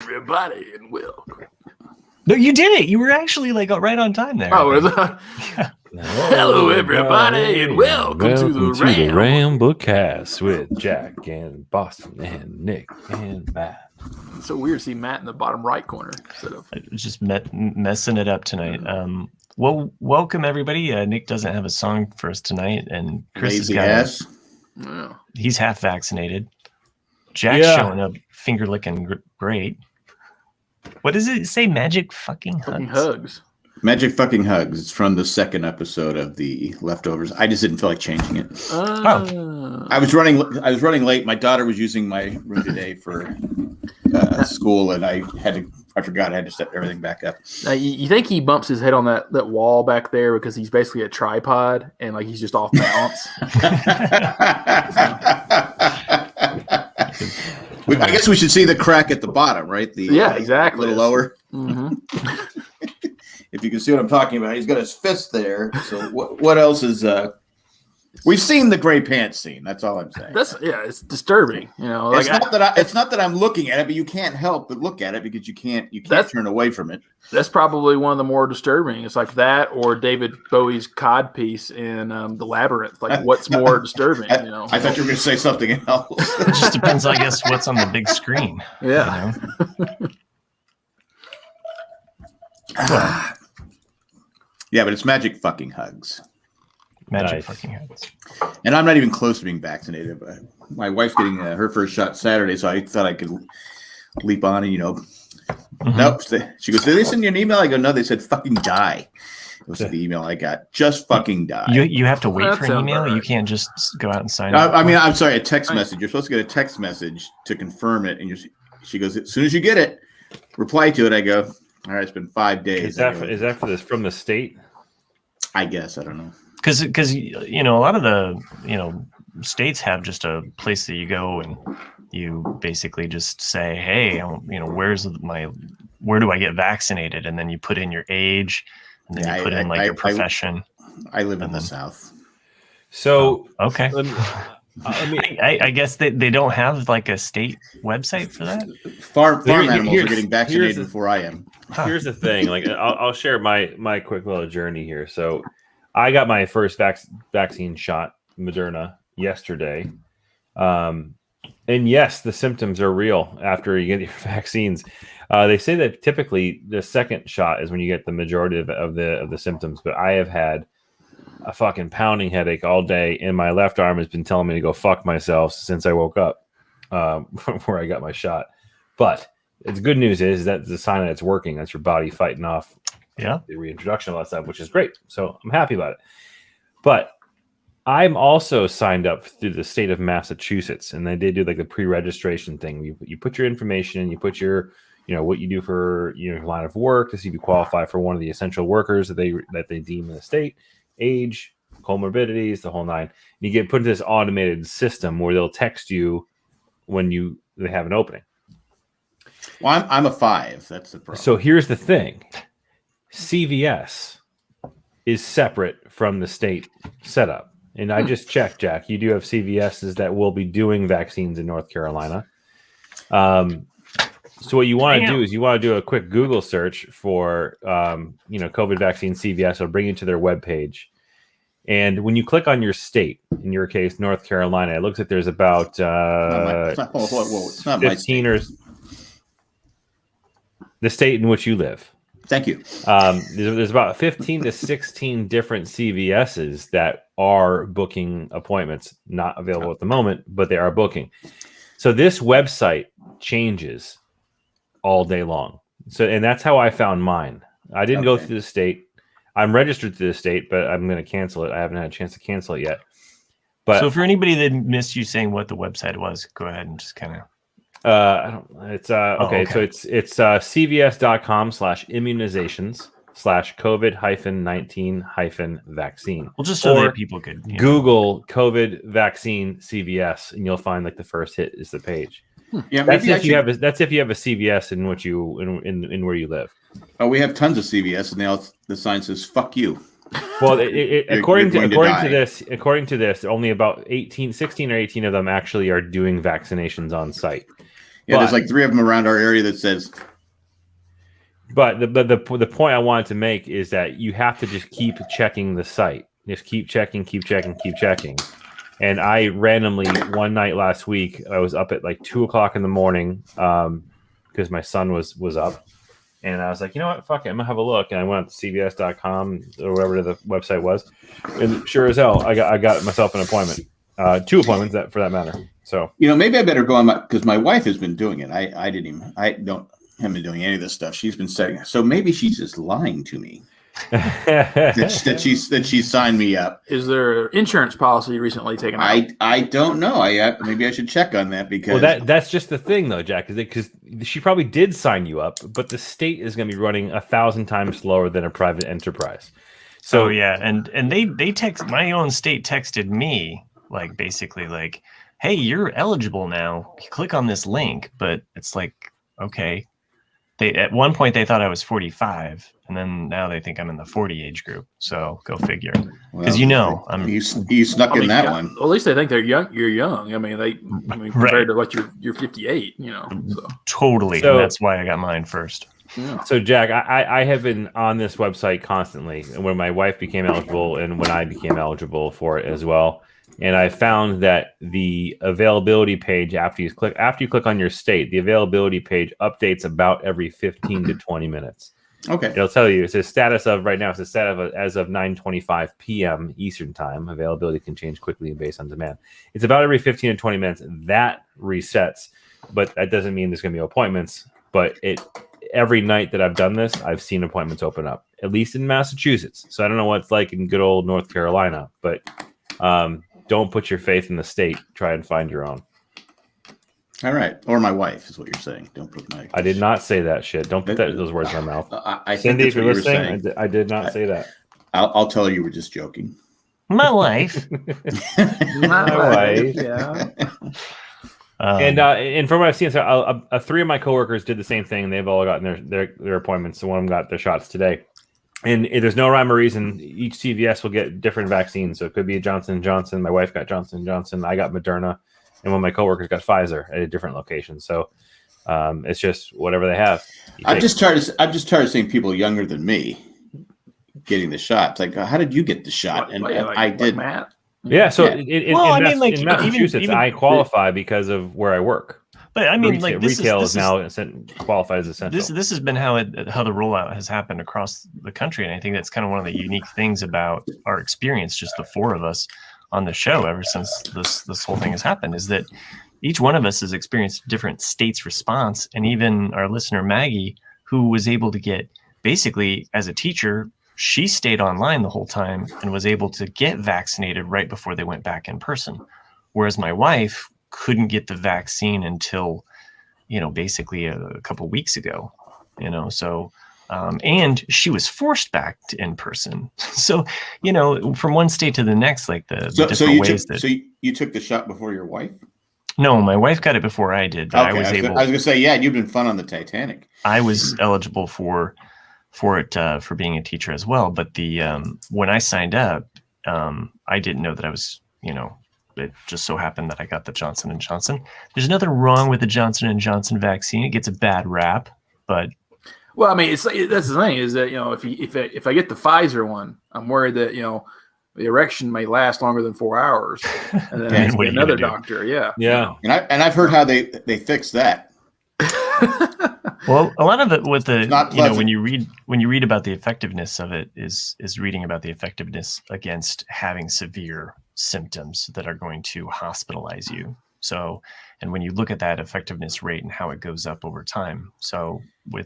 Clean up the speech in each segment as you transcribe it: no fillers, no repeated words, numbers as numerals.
everybody, and welcome. No, you did it. You were actually like right on time there. Oh, is that? Yeah. Hello, everybody, and welcome to the Ram Bookcast with Jack and Boston and Nick and Matt. It's so weird to see Matt in the bottom right corner instead of Just messing it up tonight. Well, welcome everybody. Nick doesn't have a song for us tonight, and Chris Lazy has got ass. he's half vaccinated. Jack's showing up, finger licking great. What does it say? Magic fucking hugs. Magic fucking hugs. It's from the second episode of the Leftovers. I just didn't feel like changing it. I was running late. My daughter was using my room today for school, and I forgot I had to set everything back up. Now, you think he bumps his head on that wall back there because he's basically a tripod and like he's just off balance? I guess we should see the crack at the bottom, right? Exactly. A little lower. Mm-hmm. If you can see what I'm talking about, he's got his fist there. So what else is? We've seen the gray pants scene. That's all I'm saying. It's disturbing. You know, it's not that I'm looking at it, but you can't help but look at it because you can't turn away from it. That's probably one of the more disturbing. It's like that or David Bowie's cod piece in The Labyrinth. Like, what's more disturbing? You know, I thought you were going to say something else. It just depends, I guess, what's on the big screen. Yeah. You know? Yeah, but it's magic fucking hugs. Magic fucking hugs. And I'm not even close to being vaccinated. But my wife's getting her first shot Saturday, so I thought I could leap on and, Nope. She goes, did they send you an email? I go, no, they said fucking die. It was the email I got. Just fucking die. You have to wait for an email? Right. You can't just go out and sign up? I mean, I'm sorry, a text message. You're supposed to get a text message to confirm it. And she goes, as soon as you get it, reply to it. I go, all right, it's been 5 days. Is that for this from the state? I guess. I don't know. Because a lot of the states have just a place that you go and you basically just say, hey, where do I get vaccinated? And then you put in your age, and then you put in your profession. I live in the South. So okay. I guess they don't have like a state website for that. Farm animals are getting vaccinated before I am. Here's the thing. Like I'll share my quick little journey here. So I got my first vaccine shot, Moderna, yesterday. And yes, the symptoms are real after you get your vaccines. They say that typically the second shot is when you get the majority of the symptoms. But I have had a fucking pounding headache all day, and my left arm has been telling me to go fuck myself since I woke up, where I got my shot. But the good news is that the sign that it's working. That's your body fighting off the reintroduction of all that stuff, which is great. So I'm happy about it. But I'm also signed up through the state of Massachusetts, and they do like the pre-registration thing. You put your information and you put your, what you do for your line of work to see if you qualify for one of the essential workers that they deem in the state, age, comorbidities, the whole nine. And you get put into this automated system where they'll text you when they have an opening. Well, I'm a 5. That's the problem. So here's the thing. CVS is separate from the state setup. And I just checked, Jack. You do have CVSs that will be doing vaccines in North Carolina. So what you want to do is you want to do a quick Google search for, COVID vaccine CVS. It'll bring you to their webpage. And when you click on your state, in your case, North Carolina, it looks like there's about 15 or the state in which you live. Thank you. There's about 15 to 16 different CVSs that are booking appointments, not available at the moment, but they are booking. So this website changes all day long. And that's how I found mine. I didn't go through the state. I'm registered to the state, but I'm going to cancel it. I haven't had a chance to cancel it yet. But so for anybody that missed you saying what the website was, go ahead and just kind of. I don't. It's okay. So it's cvs.com/immunizations/COVID-19-vaccine. Well, just so that people could Google COVID vaccine CVS, and you'll find like the first hit is the page. Yeah, that's if you have a CVS in which you in where you live. Oh, we have tons of CVS, and the sign says "fuck you." Well, according to this, only about 16 or 18 of them actually are doing vaccinations on site. Yeah, there's like 3 of them around our area that says. But the point I wanted to make is that you have to just keep checking the site. Just keep checking. And I randomly one night last week, I was up at like 2:00 in the morning because my son was up, and I was like, you know what, fuck it, I'm gonna have a look. And I went up to CVS.com or whatever the website was, and sure as hell, I got myself an appointment, 2 appointments for that matter. So Maybe I better go on because my wife has been doing it. I haven't been doing any of this stuff. She's been setting. So maybe she's just lying to me. that she signed me up. Is there an insurance policy recently taken out? I don't know. Maybe I should check on that because that's just the thing though, Jack, because she probably did sign you up, but the state is going to be running 1,000 times slower than a private enterprise. So yeah, and they text my own state texted me like basically like, hey, you're eligible now. Click on this link, but it's like, okay. At one point they thought I was 45, and then now they think I'm in the 40 age group. So go figure. Because I'm you snuck in that one. Well, at least they think they're young. You're young. I mean, compared to what you're 58. So. Totally. So, and that's why I got mine first. Yeah. So Jack, I have been on this website constantly when my wife became eligible and when I became eligible for it as well. And I found that the availability page after you click on your state, the availability page updates about every 15 to 20 minutes. Okay. It'll tell you, it says status of right now, it's a status of as of 9:25 p.m. Eastern time. Availability can change quickly based on demand. It's about every 15 to 20 minutes. That resets, but that doesn't mean there's going to be appointments. But every night that I've done this, I've seen appointments open up, at least in Massachusetts. So I don't know what it's like in good old North Carolina, but don't put your faith in the state. Try and find your own. All right. Or my wife is what you're saying. Don't put my... I did not say that shit. Don't put those words in my mouth. I Cindy, think if you're listening, I did not say that. I'll tell her you were just joking. My wife. My wife. Yeah. And from what I've seen, so 3 of my coworkers did the same thing. They've all gotten their appointments. So one of them got their shots today. And there's no rhyme or reason. Each CVS will get different vaccines. So it could be a Johnson & Johnson. My wife got Johnson & Johnson. I got Moderna. And one of my coworkers got Pfizer at a different location. So it's just whatever they have. I'm just tired of seeing people younger than me getting the shot. It's like, how did you get the shot? I did. Matt. Yeah. So Yeah. In Massachusetts, I qualify because of where I work. But I mean, retail is now qualified as essential. This has been how the rollout has happened across the country, and I think that's kind of one of the unique things about our experience, just the 4 of us on the show ever since this whole thing has happened, is that each one of us has experienced different states' response, and even our listener Maggie, who was able to get basically as a teacher, she stayed online the whole time and was able to get vaccinated right before they went back in person, whereas my wife couldn't get the vaccine until, basically a couple weeks ago, so, and she was forced back to in person. So, from one state to the next, like So you took the shot before your wife? No, my wife got it before I did, but okay, I was going to say, yeah, you've been fun on the Titanic. I was eligible for it, for being a teacher as well. But when I signed up, I didn't know that I was, it just so happened that I got the Johnson & Johnson. There's nothing wrong with the Johnson & Johnson vaccine. It gets a bad rap, but... Well, I mean, that's the thing is that, if I get the Pfizer one, I'm worried that, the erection may last longer than 4 hours. And then I have to get another doctor. Yeah. Yeah. And I've heard how they fix that. Well, a lot of it with the, when you read about the effectiveness of it is reading about the effectiveness against having severe symptoms that are going to hospitalize you. So, and when you look at that effectiveness rate and how it goes up over time. So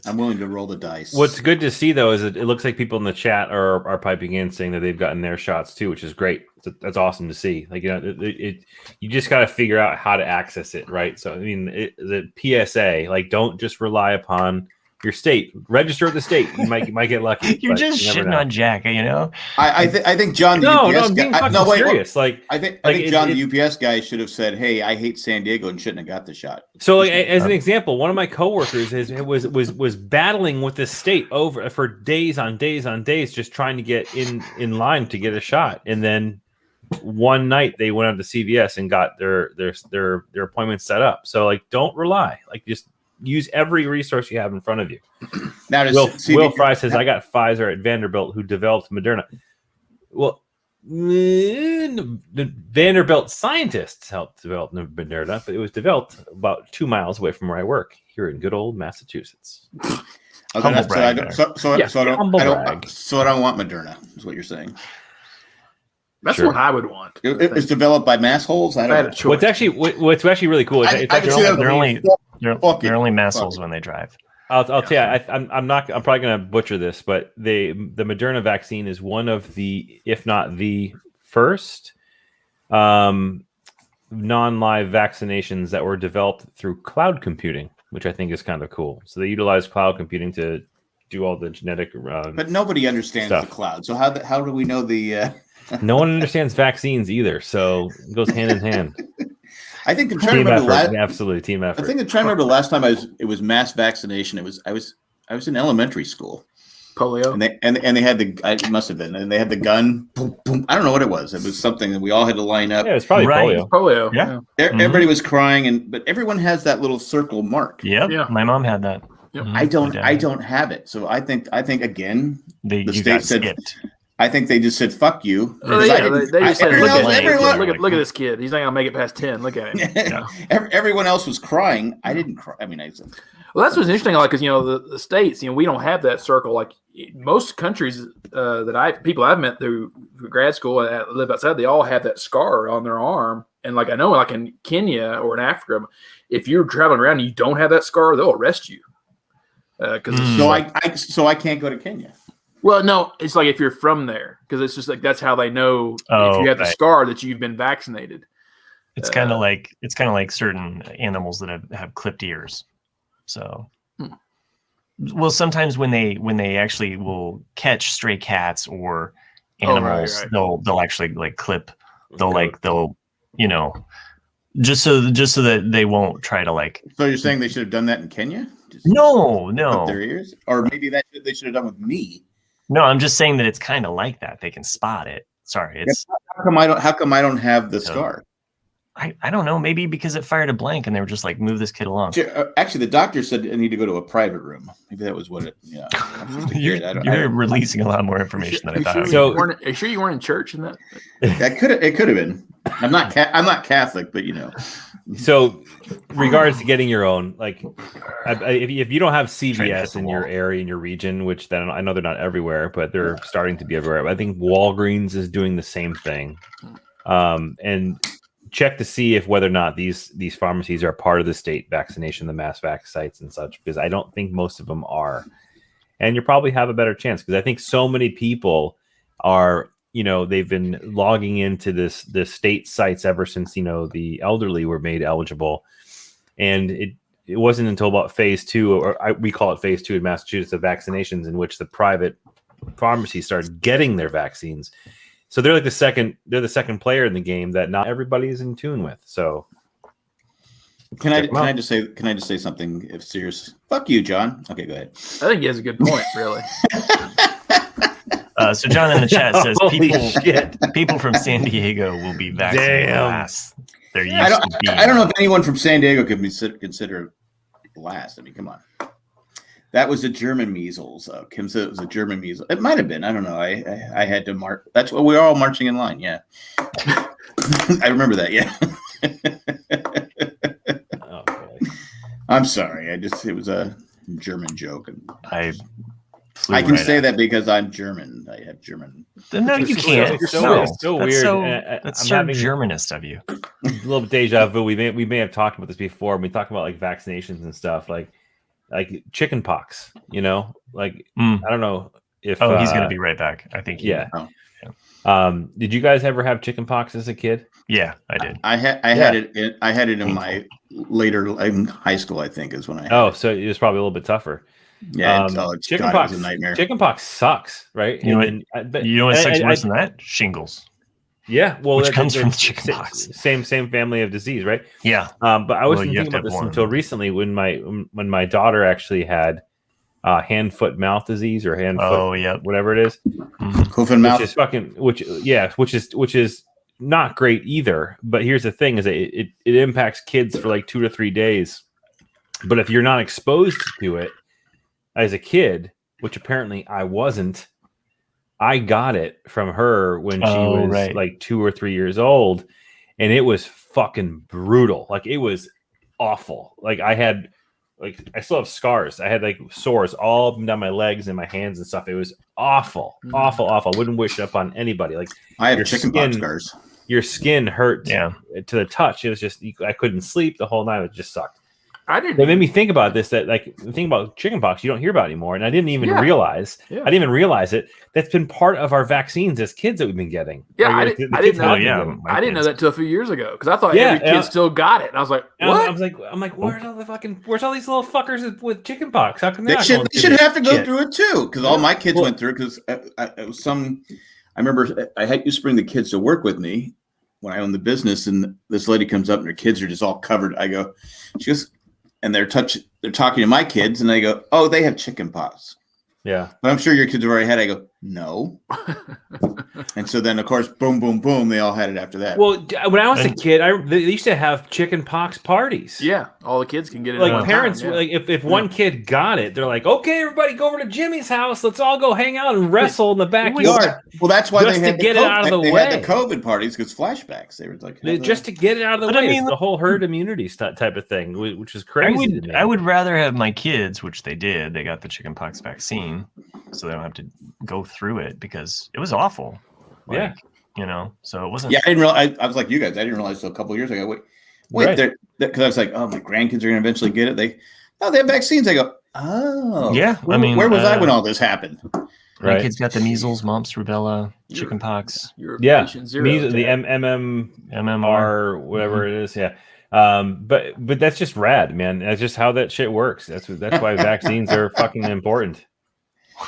I'm willing to roll the dice. What's good to see though, is it looks like people in the chat are piping in saying that they've gotten their shots too, which is great. That's awesome to see. Like, you just got to figure out how to access it. Right. So, I mean, the PSA, like, don't just rely upon your state. Register at the state. You might get lucky. You're just shitting on Jack, I think John, the UPS I'm being guy. fucking serious. I think John, the UPS guy, should have said, "Hey, I hate San Diego," and shouldn't have got the shot. So, like, as an example, one of my coworkers was battling with the state for days on days on days, just trying to get in line to get a shot, and then one night they went out to CVS and got their appointments set up. So like, don't rely. Like, just use every resource you have in front of you. Now, Will Fry says, I got Pfizer at Vanderbilt who developed Moderna. Well, the Vanderbilt scientists helped develop Moderna, but it was developed about 2 miles away from where I work here in good old Massachusetts. So I don't want Moderna, is what you're saying. That's what I would want. It's developed by mass holes. I don't know. What's actually really cool is they're only mass holes when they drive. I'll tell you, I'm probably going to butcher this, but the Moderna vaccine is one of the, if not the first, non-live vaccinations that were developed through cloud computing, which I think is kind of cool. So they utilize cloud computing to do all the genetic. But nobody understands the cloud. So how do we know the? No one understands vaccines either, so it goes hand in hand. I think I'm trying to remember absolutely team effort. I think I'm trying to remember the last time it was mass vaccination. I was in elementary school. Polio. And they had it must have been, and they had the gun. Boom, boom. I don't know what it was. It was something that we all had to line up. Yeah, it was probably polio. Polio. Yeah. Everybody was crying, but everyone has that little circle mark. Yep. Yeah. My mom had that. Yep. I don't have it. So I think again, the state said. Skipped. I think they just said "fuck you." They just said, "Look at this kid. He's not gonna make it past 10. Look at him." Yeah. Everyone else was crying. I didn't cry. I mean, well, that's what's interesting. Like, because the states, we don't have that circle. Like most countries people I've met through grad school and live outside, they all have that scar on their arm. And like I know, like in Kenya or in Africa, if you're traveling around and you don't have that scar, they'll arrest you. I can't go to Kenya. Well, no, it's like if you're from there, because it's just like that's how they know if you have the scar that you've been vaccinated. It's kind of like certain animals that have clipped ears. So, well, sometimes when they actually will catch stray cats or animals, they'll actually like clip. They'll just so that they won't try to like. So you're saying they should have done that in Kenya? No. Their ears, or maybe they should have done with me. No, I'm just saying that it's kind of like that. They can spot it. Sorry, it's how come I don't have the scar? I don't know. Maybe because it fired a blank and they were just like, move this kid along. Actually, the doctor said I need to go to a private room. Maybe that was what it. Yeah, you're releasing a lot more information than I thought. So, are you sure you weren't in church in that? It could have been. I'm not Catholic, but So, regards to getting your own, like, if you don't have CVS in your area, in your region, which then I know they're not everywhere, but they're starting to be everywhere. I think Walgreens is doing the same thing, and check to see if whether or not these pharmacies are part of the state vaccination, the mass vac sites and such, because I don't think most of them are, and you probably have a better chance because I think so many people are. They've been logging into the state sites ever since, the elderly were made eligible. And it wasn't until about phase 2, we call it phase 2 in Massachusetts of vaccinations, in which the private pharmacies started getting their vaccines. So they're like the second player in the game that not everybody is in tune with. So can I just say something if serious? Fuck you, John. Okay, go ahead. I think he has a good point, really. So John in the chat says people from San Diego will be vaccinated last. I don't know if anyone from San Diego could be considered last. I mean, come on. That was the German measles. Kim said it was a German measles. It might have been. I don't know. I had to mark. That's what we were all marching in line. Yeah. I remember that. Yeah. Okay. I'm sorry. It was a German joke. And I can say that because I'm German. I have German. No, you can't. It's so weird. That's so Germanist of you. A little deja vu. We may have talked about this before. We talked about like vaccinations and stuff, like chicken pox. I don't know if. Oh, he's gonna be right back. I think. Yeah. Did you guys ever have chicken pox as a kid? Yeah, I did. I had it in my later in high school. I think is when I. So it was probably a little bit tougher. Yeah, chicken pox is a nightmare. Chicken pox sucks, right? You know what sucks worse than that? Shingles. Yeah, well, which comes from chicken pox. Same family of disease, right? Yeah. But I wasn't thinking about this until recently when my daughter actually had hand, foot, mouth disease or hand, foot, whatever it is. Hoof and mouth. Which is not great either. But here's the thing: is that it impacts kids for like 2 to 3 days. But if you're not exposed to it as a kid, which apparently I wasn't, I got it from her when she was like 2 or 3 years old, and it was fucking brutal. Like it was awful. Like I still have scars. I had like sores all up and down my legs and my hands and stuff. It was awful, awful. I wouldn't wish it upon anybody. Like I have chickenpox scars. Your skin hurt to the touch. It was just I couldn't sleep the whole night. It just sucked. It made me think about this. That like the thing about chickenpox you don't hear about anymore, and I didn't even realize. Yeah. I didn't even realize it. That's been part of our vaccines as kids that we've been getting. Yeah, I didn't know. I didn't know that until a few years ago because I thought every kid still got it. And I was like, what? I'm like, where's all these little fuckers with chickenpox? How come they should have to go through it too? Because all my kids went through it. Because it was some. I remember I used to bring the kids to work with me when I owned the business, and this lady comes up and her kids are just all covered. She goes. And they're talking to my kids, and they go, "Oh, they have chickenpox." Yeah, but I'm sure your kids have already had it. I go, "No." And so then, of course, boom, boom, boom, they all had it after that. Well, when I was a kid, they used to have chickenpox parties. Yeah, all the kids can get it. Like parents, like if one kid got it, they're like, "Okay, everybody, go over to Jimmy's house. Let's all go hang out and wrestle in the backyard." Well, that's why they had to get it out of the way. They had the COVID parties because flashbacks. They were like just to get it out of the way. I mean, the whole herd immunity type of thing, which is crazy. I would rather have my kids, which they did. They got the chickenpox vaccine, so they don't have to go through it because it was awful. Like, so it wasn't. Yeah, I didn't realize. I was like you guys. I didn't realize until a couple of years ago. Wait, because I was like, oh, my grandkids are going to eventually get it. They have vaccines. I go, oh, yeah. Where was I when all this happened? My kids got the measles, mumps, rubella, chickenpox. Yeah, the MMR, whatever it is. Yeah. But that's just rad, man. That's just how that shit works. That's why vaccines are fucking important.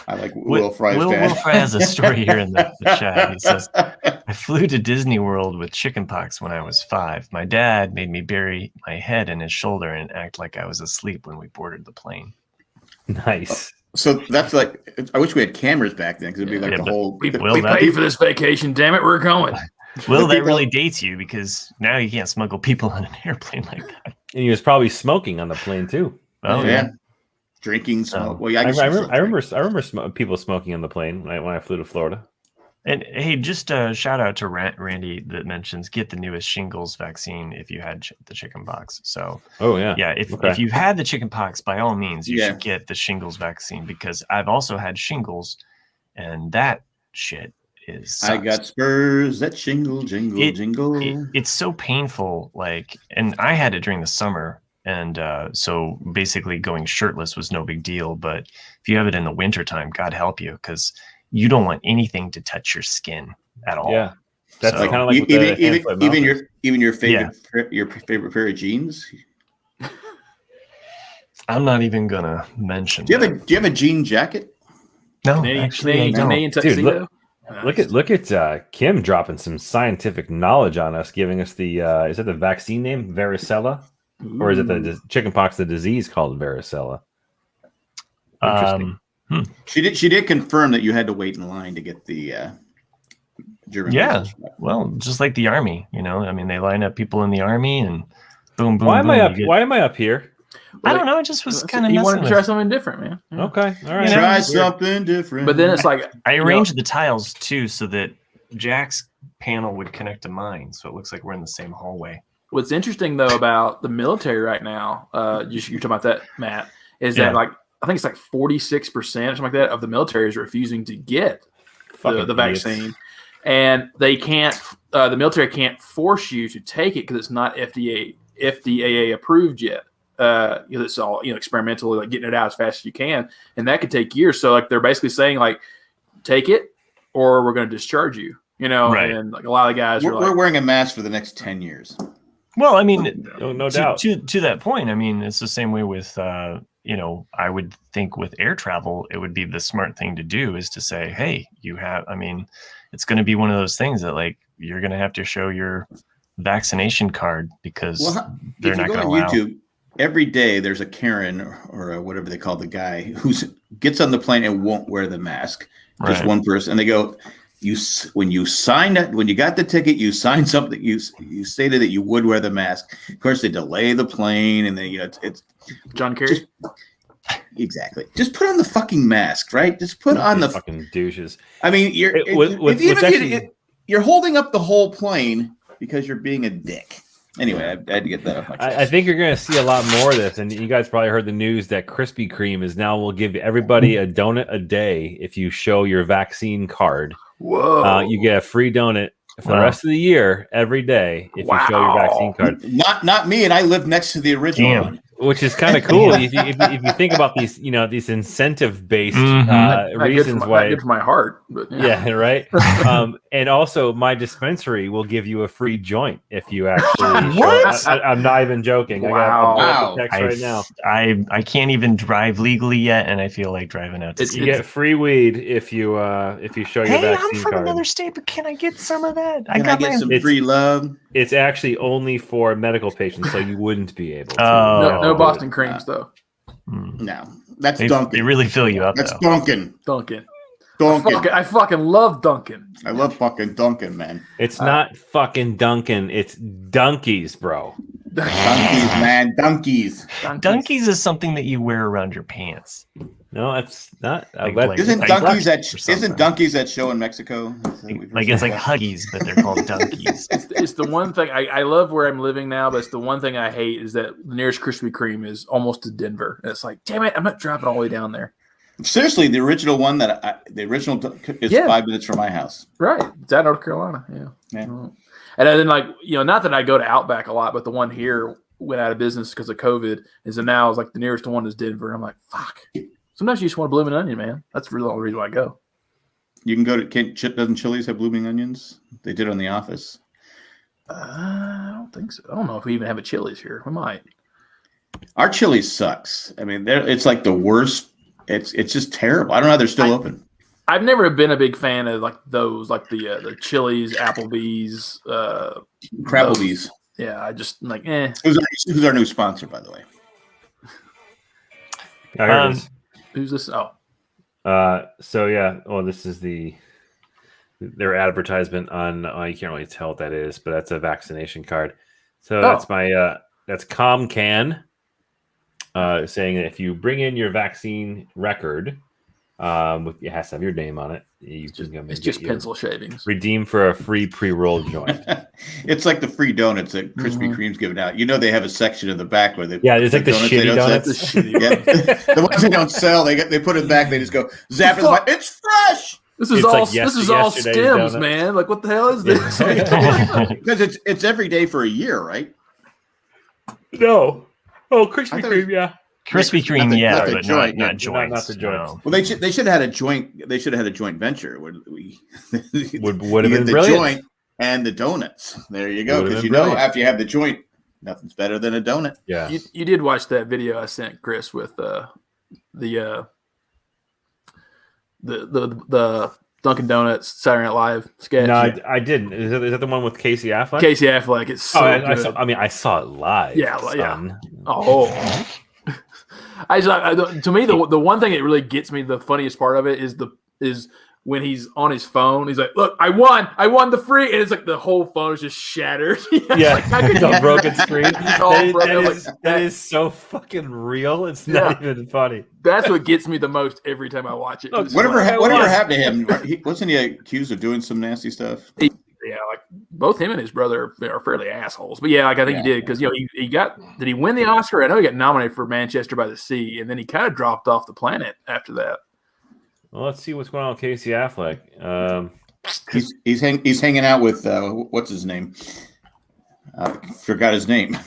I like Will Fry's dad. Will Fry has a story here in the chat. He says, I flew to Disney World with chickenpox when I was 5. My dad made me bury my head in his shoulder and act like I was asleep when we boarded the plane. Nice. So that's like, I wish we had cameras back then because it'd be like the whole. We paid for this vacation. Damn it, we're going. Will, that really dates you because now you can't smuggle people on an airplane like that. And he was probably smoking on the plane too. Oh, yeah. Drinking, smoke. Well, yeah, I remember people smoking on the plane when I flew to Florida. And hey, just a shout out to Randy that mentions get the newest shingles vaccine if you had the chickenpox. So, if you've had the chickenpox, by all means, you should get the shingles vaccine because I've also had shingles, and that shit is. I got spurs that jingle. It's so painful, and I had it during the summer. And so basically going shirtless was no big deal. But if you have it in the wintertime, God help you, because you don't want anything to touch your skin at all. Yeah, that's kind of like even your favorite pair of jeans. I'm not even gonna mention. Do you have a jean jacket? No, Canadian tuxedo. Dude, look at Kim dropping some scientific knowledge on us, giving us the is that the vaccine name varicella? Or is it the chickenpox, the disease called varicella? Interesting. She did confirm that you had to wait in line to get the German. Yeah, well, just like the army, I mean, they line up people in the army and boom, boom. Why am I up here? I don't know. It just was kind of. You wanted to try something different, man. Yeah. Okay, all right. Try something different. But then it's like I arranged the tiles too, so that Jack's panel would connect to mine, so it looks like we're in the same hallway. What's interesting though about the military right now, you're talking about that, Matt, is that I think it's like 46% or something like that of the military is refusing to get the vaccine, and they can't. The military can't force you to take it because it's not FDA approved yet. It's all experimental, like getting it out as fast as you can, and that could take years. So they're basically saying take it, or we're going to discharge you. Right. And a lot of the guys we're wearing a mask for the next 10 years. Well, I mean, no doubt. To that point, I mean, it's the same way with, I would think with air travel, it would be the smart thing to do is to say, hey, it's going to be one of those things that you're going to have to show your vaccination card because they're not going to allow. YouTube, every day there's a Karen or whatever they call the guy who gets on the plane and won't wear the mask. Just one person. And they go, when you signed it, when you got the ticket, you signed something. You stated that you would wear the mask. Of course, they delay the plane, and then it's John Kerry. Exactly. Just put on the fucking mask, right? Just put on the fucking douches. I mean, you're holding up the whole plane because you're being a dick. Anyway, I had to get that off my chest. I think you're going to see a lot more of this, and you guys probably heard the news that Krispy Kreme will give everybody a donut a day if you show your vaccine card. Whoa! You get a free donut for the rest of the year every day if you show your vaccine card. Not me, and I live next to the original one. Which is kind of cool if you think about these, these incentive-based reasons why. Good for my heart, but yeah right. And also, my dispensary will give you a free joint if you actually. What? I'm not even joking. Wow. I got text right now. I can't even drive legally yet, and I feel like driving out. You get free weed if you show your vaccine I'm from card. another state, but can I get some of that? Can I get some free love? It's actually only for medical patients, so you wouldn't be able to. No Boston creams, though. No, that's They Dunkin'. really fill you up. That's though. Dunkin'. Dunkin'. Dunkin'. I fucking love Dunkin'. I love fucking Dunkin', man. It's not fucking Dunkin'. It's Dunkies, bro. Dunkies, man. Dunkies. Dunkies is something that you wear around your pants. No, it's not. Isn't Dunkies that show in Mexico? Like it's like Huggies, but they're called Dunkies. It's the one thing I love where I'm living now, but it's the one thing I hate is that the nearest Krispy Kreme is almost to Denver. And it's like, damn it, I'm not driving all the way down there. Seriously, the original one is 5 minutes from my house. Right, it's out of North Carolina. Yeah. And then not that I go to Outback a lot, but the one here went out of business because of COVID. And so now it's like the nearest one is Denver. I'm like, fuck. Sometimes you just want a blooming onion, man. That's really the only reason why I go. You can go to doesn't Chili's have blooming onions? They did on The Office. I don't think so. I don't know if we even have a Chili's here. We might. Our Chili's sucks. I mean, it's like the worst. It's just terrible. I don't know how they're still open. I've never been a big fan of like those, like the Chili's, Applebee's, Crapplebee's. Yeah, I just like Who's our new sponsor, by the way? Who's this? Oh, so yeah. Oh, this is their advertisement on. You can't really tell what that is, but that's a vaccination card. So that's that's ComCan saying that if you bring in your vaccine record, it has to have your name on it. It's just pencil shavings. Redeem for a free pre-roll joint. It's like the free donuts that Krispy Kreme's giving out. They have a section in the back where it's like the shitty donuts. The ones they don't sell, they put it back. They just go zap it. It's fresh. This is all stems, donuts. Man. Like what the hell is this? Because it's every day for a year, right? No. Oh, Krispy Kreme, yeah. Krispy Kreme, but not joints. Not the joints. Well, they should have had a joint. They should have had a joint venture. Would have been the brilliant. Joint and the donuts. There you go. Because after you have the joint, nothing's better than a donut. Yeah. You did watch that video I sent Chris with the Dunkin' Donuts Saturday Night Live sketch. No, I didn't. Is that the one with Casey Affleck? Casey Affleck. It's so good. I saw it live. Yeah. Oh. To me, the one thing that really gets me, the funniest part of it is when he's on his phone. He's like, "Look, I won the free," and it's like the whole phone is just shattered. It's a broken screen. That is so fucking real. It's not even funny. That's what gets me the most every time I watch it. Whatever happened to him? Wasn't he accused of doing some nasty stuff? Yeah, like both him and his brother are fairly assholes. But I think he did because he got. Did he win the Oscar? I know he got nominated for Manchester by the Sea, and then he kind of dropped off the planet after that. Well, let's see what's going on with Casey Affleck. He's hanging out with what's his name? Forgot his name.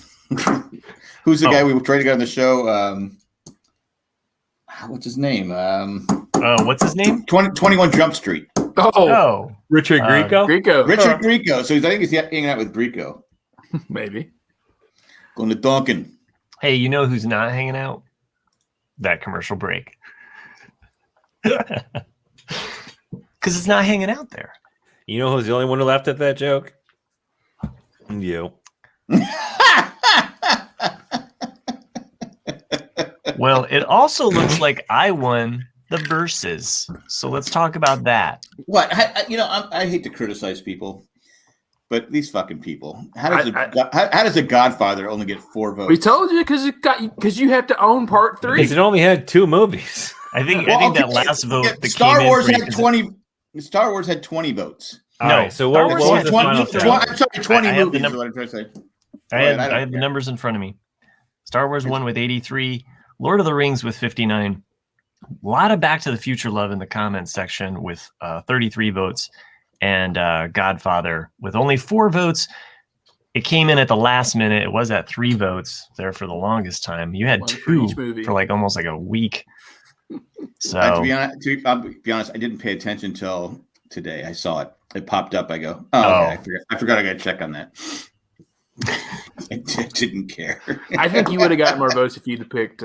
Who's the guy we tried to get on the show? What's his name? What's his name? 21 Jump Street. Oh. Richard Grieco? Richard Grieco. So I think he's hanging out with Grieco. Maybe. Going to Dunkin'. Hey, you know who's not hanging out? That commercial break. Because it's not hanging out there. You know who's the only one who laughed at that joke? You. Well, it also looks like I won the verses. So let's talk about that. What? I hate to criticize people, but these fucking people. How does a Godfather only get 4 votes? We told you because you have to own part 3. Because it only had 2 movies. I think that last vote. That Star Wars had 20. Star Wars had 20 votes. All right, so what was the final? I'm sorry, 20 movies is what I'm trying to say. I have the numbers in front of me. Star Wars won with 83. Lord of the Rings with 59. A lot of Back to the Future love in the comments section with 33 votes. And Godfather with only 4 votes. It came in at the last minute. It was at 3 votes there for the longest time. You had 2 for like almost like a week. So to be honest, I didn't pay attention till today. I saw it. It popped up. I go, okay, I forgot I got to check on that. I didn't care. I think you would have gotten more votes if you'd have picked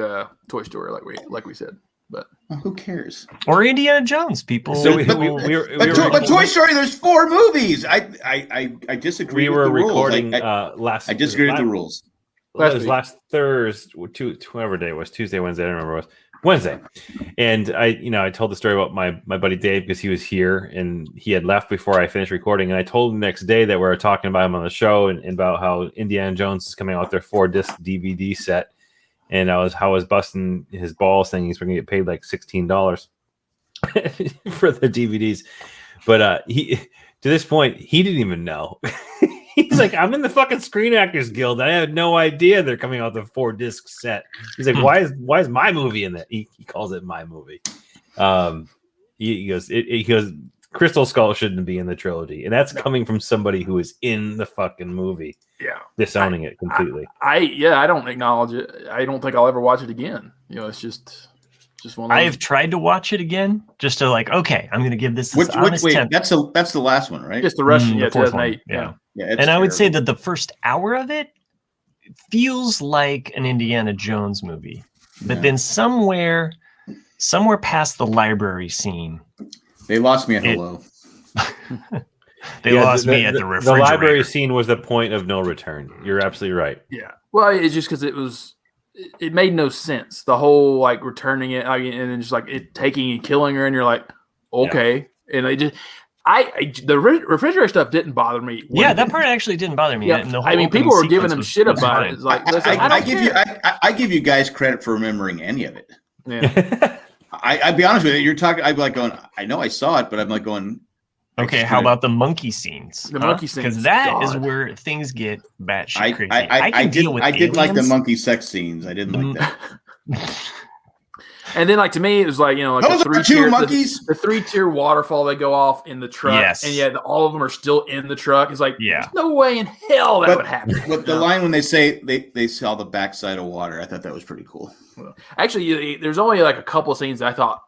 Toy Story, like we said. But who cares? Or Indiana Jones, people. So but Toy Story, there's 4 movies. I disagree. We with were the recording rules. I disagree with the rules. It was last Thursday, whatever day it was, Tuesday, Wednesday. I don't remember what it was. Wednesday, and I told the story about my buddy Dave because he was here and he had left before I finished recording, and I told him the next day that we were talking about him on the show and about how Indiana Jones is coming out with their 4-disc DVD set, and I was busting his balls saying he's going to get paid like $16 for the DVDs, but he to this point he didn't even know. He's like, I'm in the fucking Screen Actors Guild. I had no idea they're coming out with a 4-disc set. He's like, why is my movie in that? He calls it my movie. He goes, Crystal Skull shouldn't be in the trilogy, and that's coming from somebody who is in the fucking movie. Yeah, disowning it completely. I don't acknowledge it. I don't think I'll ever watch it again. It's just one. I have tried to watch it again just to I'm going to give this. Wait, that's the last one, right? Just the Russian, the 2008. Yeah. Yeah, and I would say that the first hour of it feels like an Indiana Jones movie, but then somewhere past the library scene, they lost me at hello. They lost me at the refrigerator. The library scene was the point of no return. You're absolutely right. Yeah. Well, it's just because it made no sense. The whole returning it and then just it taking and killing her, and you're like, okay, and they just. The refrigerator stuff didn't bother me. Yeah, that part actually didn't bother me. Yeah, I mean, people were giving them shit about it. It's like, I give you guys credit for remembering any of it. Yeah. I'd be honest with you. You're talking. I'd be like going. I know I saw it, but I'm like going. Okay, how about the monkey scenes? The monkey scenes, because that is where things get batshit crazy. I did like the monkey sex scenes. I didn't like that. And then, to me, it was like those are 2 monkeys. The 3-tier waterfall they go off in the truck, and yet all of them are still in the truck. It's like, there's no way in hell that would happen. But the line when they say they saw the backside of water, I thought that was pretty cool. Actually, there's only a couple of scenes that I thought,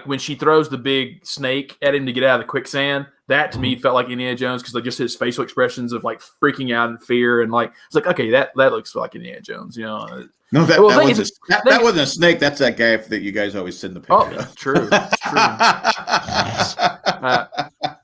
when she throws the big snake at him to get out of the quicksand. That to me felt like Indiana Jones because just his facial expressions of freaking out and fear and it's like, okay, that looks like Indiana Jones, No, that wasn't a snake. That's that guy that you guys always send the picture of. True.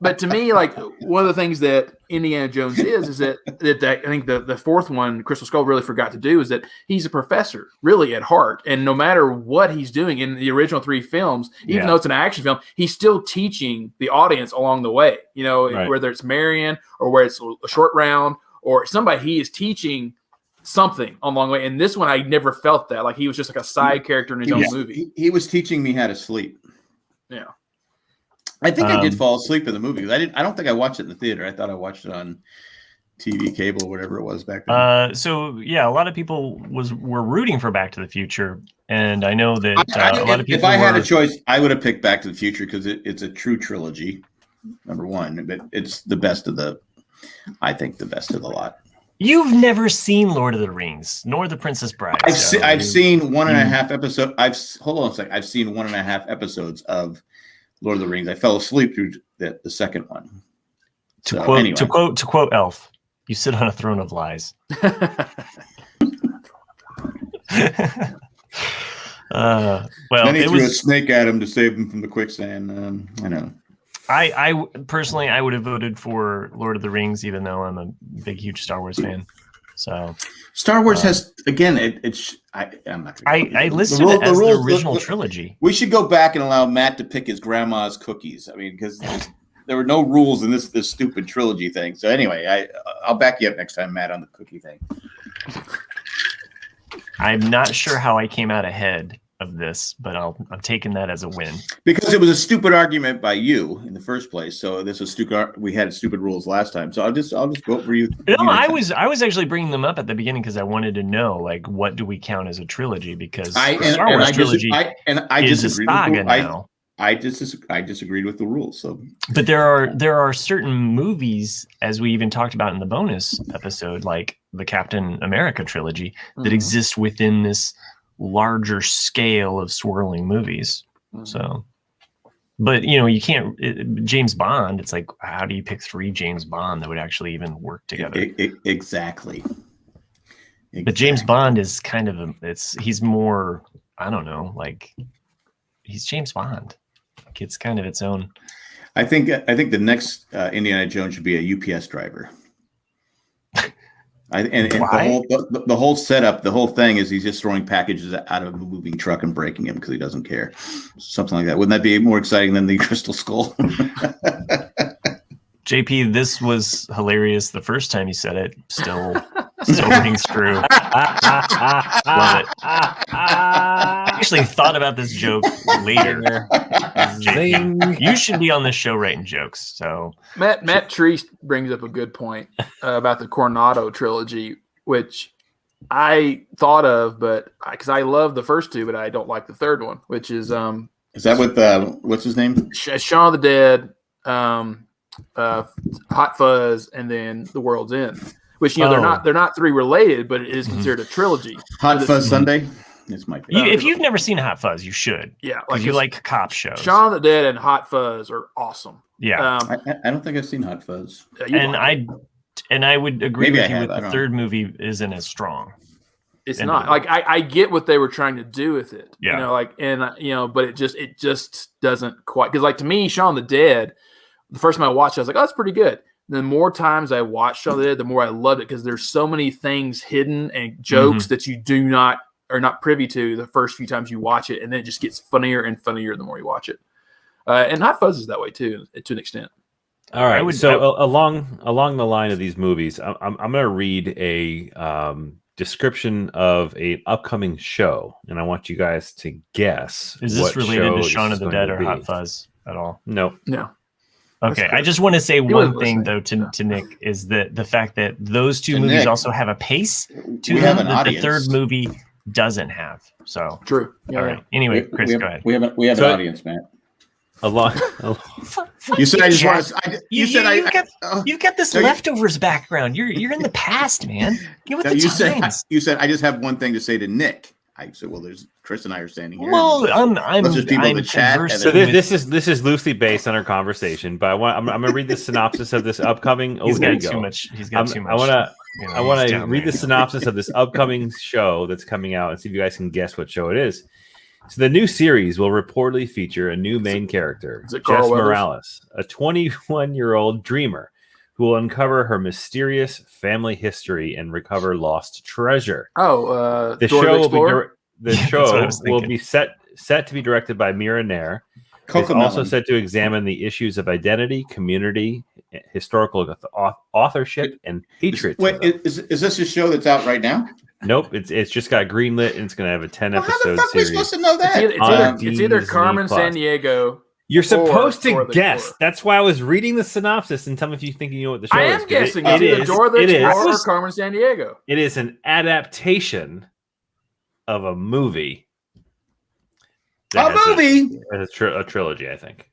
But to me, one of the things that Indiana Jones is that I think the fourth one, Crystal Skull, really forgot to do is that he's a professor, really at heart, and no matter what he's doing in the original 3 films, even though it's an action film, he's still teaching the audience along the way. Whether it's Marion or where it's a short round or somebody, he is teaching something along the way. And this one, I never felt that. He was just a side character in his own movie. He was teaching me how to sleep. Yeah. I think I did fall asleep in the movie. I don't think I watched it in the theater. I thought I watched it on TV, cable, whatever it was back then. So yeah, a lot of people were rooting for Back to the Future, and I know that a lot of people. If I had a choice, I would have picked Back to the Future because it's a true trilogy. Number one, but it's the best of the. I think the best of the lot. You've never seen Lord of the Rings, nor The Princess Bride. I've seen 1.5 episodes. Hold on a second. I've seen 1.5 episodes of Lord of the Rings. I fell asleep through the second one. To quote Elf, you sit on a throne of lies. Then he threw a snake at him to save him from the quicksand. I know. I personally, I would have voted for Lord of the Rings, even though I'm a big, huge Star Wars fan. So Star Wars has again. I'm not. I listed it as the original trilogy. We should go back and allow Matt to pick his grandma's cookies. I mean, because there were no rules in this stupid trilogy thing. So anyway, I'll back you up next time, Matt, on the cookie thing. I'm not sure how I came out ahead of this, but I'm taking that as a win because it was a stupid argument by you in the first place. So this was stupid. We had stupid rules last time. So I'll just vote for you. No, I was actually bringing them up at the beginning because I wanted to know, like, what do we count as a trilogy? Because Star Wars trilogy is a saga now. I disagreed with the rules. So, but there are certain movies, as we even talked about in the bonus episode, like the Captain America trilogy, that exist within this larger scale of swirling movies. So, but you can't James Bond. It's like, how do you pick 3 James Bond that would actually even work together? Exactly. But James Bond is kind of he's more, I don't know, like he's James Bond. Like it's kind of its own. I think the next Indiana Jones should be a UPS driver. And the whole setup, the whole thing is he's just throwing packages out of a moving truck and breaking them because he doesn't care. Something like that. Wouldn't that be more exciting than the Crystal Skull? JP, this was hilarious the first time you said it. Still rings true. Love it. I actually thought about this joke later. JP, you should be on this show writing jokes. So Matt Treese brings up a good point about the Coronado trilogy, which I thought of, but because I love the first 2, but I don't like the third one, which is that with what's his name? Shaun of the Dead, Hot Fuzz, and then The World's End. Which they're not 3 related, but it is considered a trilogy. Hot Fuzz Sunday. It's my favorite. If you've never seen Hot Fuzz, you should. Yeah, like you like cop shows. Shaun of the Dead and Hot Fuzz are awesome. Yeah, I don't think I've seen Hot Fuzz. And I would agree with you with the third movie isn't as strong. It's not like I get what they were trying to do with it. Yeah, but it just doesn't quite, because like to me, Shaun of the Dead, the first time I watched it, I was like, oh, that's pretty good. The more times I watched Shaun of the Dead, the more I loved it because there's so many things hidden and jokes that you are not privy to the first few times you watch it, and then it just gets funnier and funnier the more you watch it. And Hot Fuzz is that way too, to an extent. All right. Along the line of these movies, I'm going to read a description of an upcoming show, and I want you guys to guess. Is this related to Shaun of the Dead or Hot Fuzz at all? No. Okay, I just want to say one thing though to Nick is that the fact that those 2 movies also have a pace to them that the third movie doesn't have. So true. All right. Anyway, Chris, go ahead. We have an audience, Matt. You said I just want to. You've got this leftovers background. You're in the past, man. Get with the times. You said I just have one thing to say to Nick. I said, well, there's Chris and I are standing here. Well, I'm people in the chat. So this is loosely based on our conversation, but I'm gonna read the synopsis of this upcoming. He's got too much. I want to read the synopsis of this upcoming show that's coming out and see if you guys can guess what show it is. So the new series will reportedly feature a new main character, Jess Morales, a 21-year-old dreamer who will uncover her mysterious family history and recover lost treasure. The show will be set to be directed by Mira Nair. It's also set to examine the issues of identity, community, historical authorship, and patriotism. Wait, is this a show that's out right now? Nope, it's just got greenlit and it's going to have a 10-episode series. How the fuck are we supposed to know that? It's either Carmen Sandiego. You're supposed to guess. That's why I was reading the synopsis and tell me if you think you know what the show is. I am guessing. It's either Dora the Explorer or Carmen Sandiego. It is an adaptation of a movie. A movie? A trilogy, I think.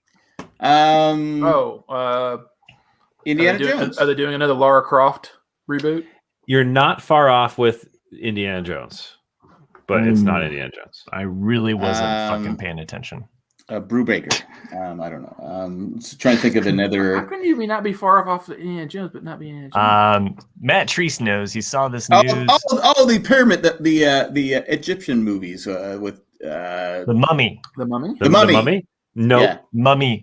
Indiana Jones. Are they doing another Lara Croft reboot? You're not far off with Indiana Jones, but it's not Indiana Jones. I really wasn't fucking paying attention. Brubaker. I don't know. Trying to think of another. How can you not be far off of Indiana Jones, but not be Indiana Jones? Matt Treese knows. He saw this news. The pyramid, the Egyptian movies with the Mummy. The Mummy. The Mummy. No. Yeah. Mummies.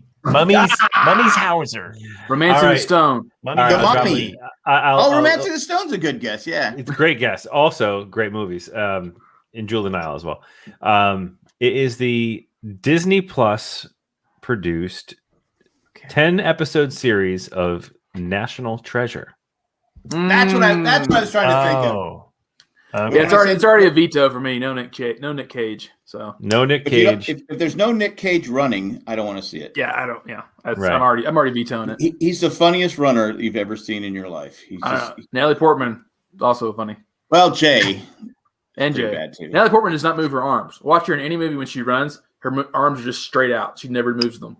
Mummy's Hauser. Romancing the Stone. Mummy's The Hauser. Mummy. Romancing the Stone's a good guess. Yeah, It's a great guess. Also, great movies. In Jewel and Nile as well. It is the Disney Plus produced 10-episode series of National Treasure. that's what I was trying to think of. Okay. Yeah, it's already a veto for me. No Nick Cage. So No Nick Cage. If there's no Nick Cage running, I don't want to see it. yeah, I don't. Yeah, Right. I'm already vetoing it. He's the funniest runner you've ever seen in your life. He's Natalie Portman also funny. well, Jay And pretty Jay. bad too. Natalie Portman does not move her arms. Watch her in any movie when she runs. Her arms are just straight out. She never moves them.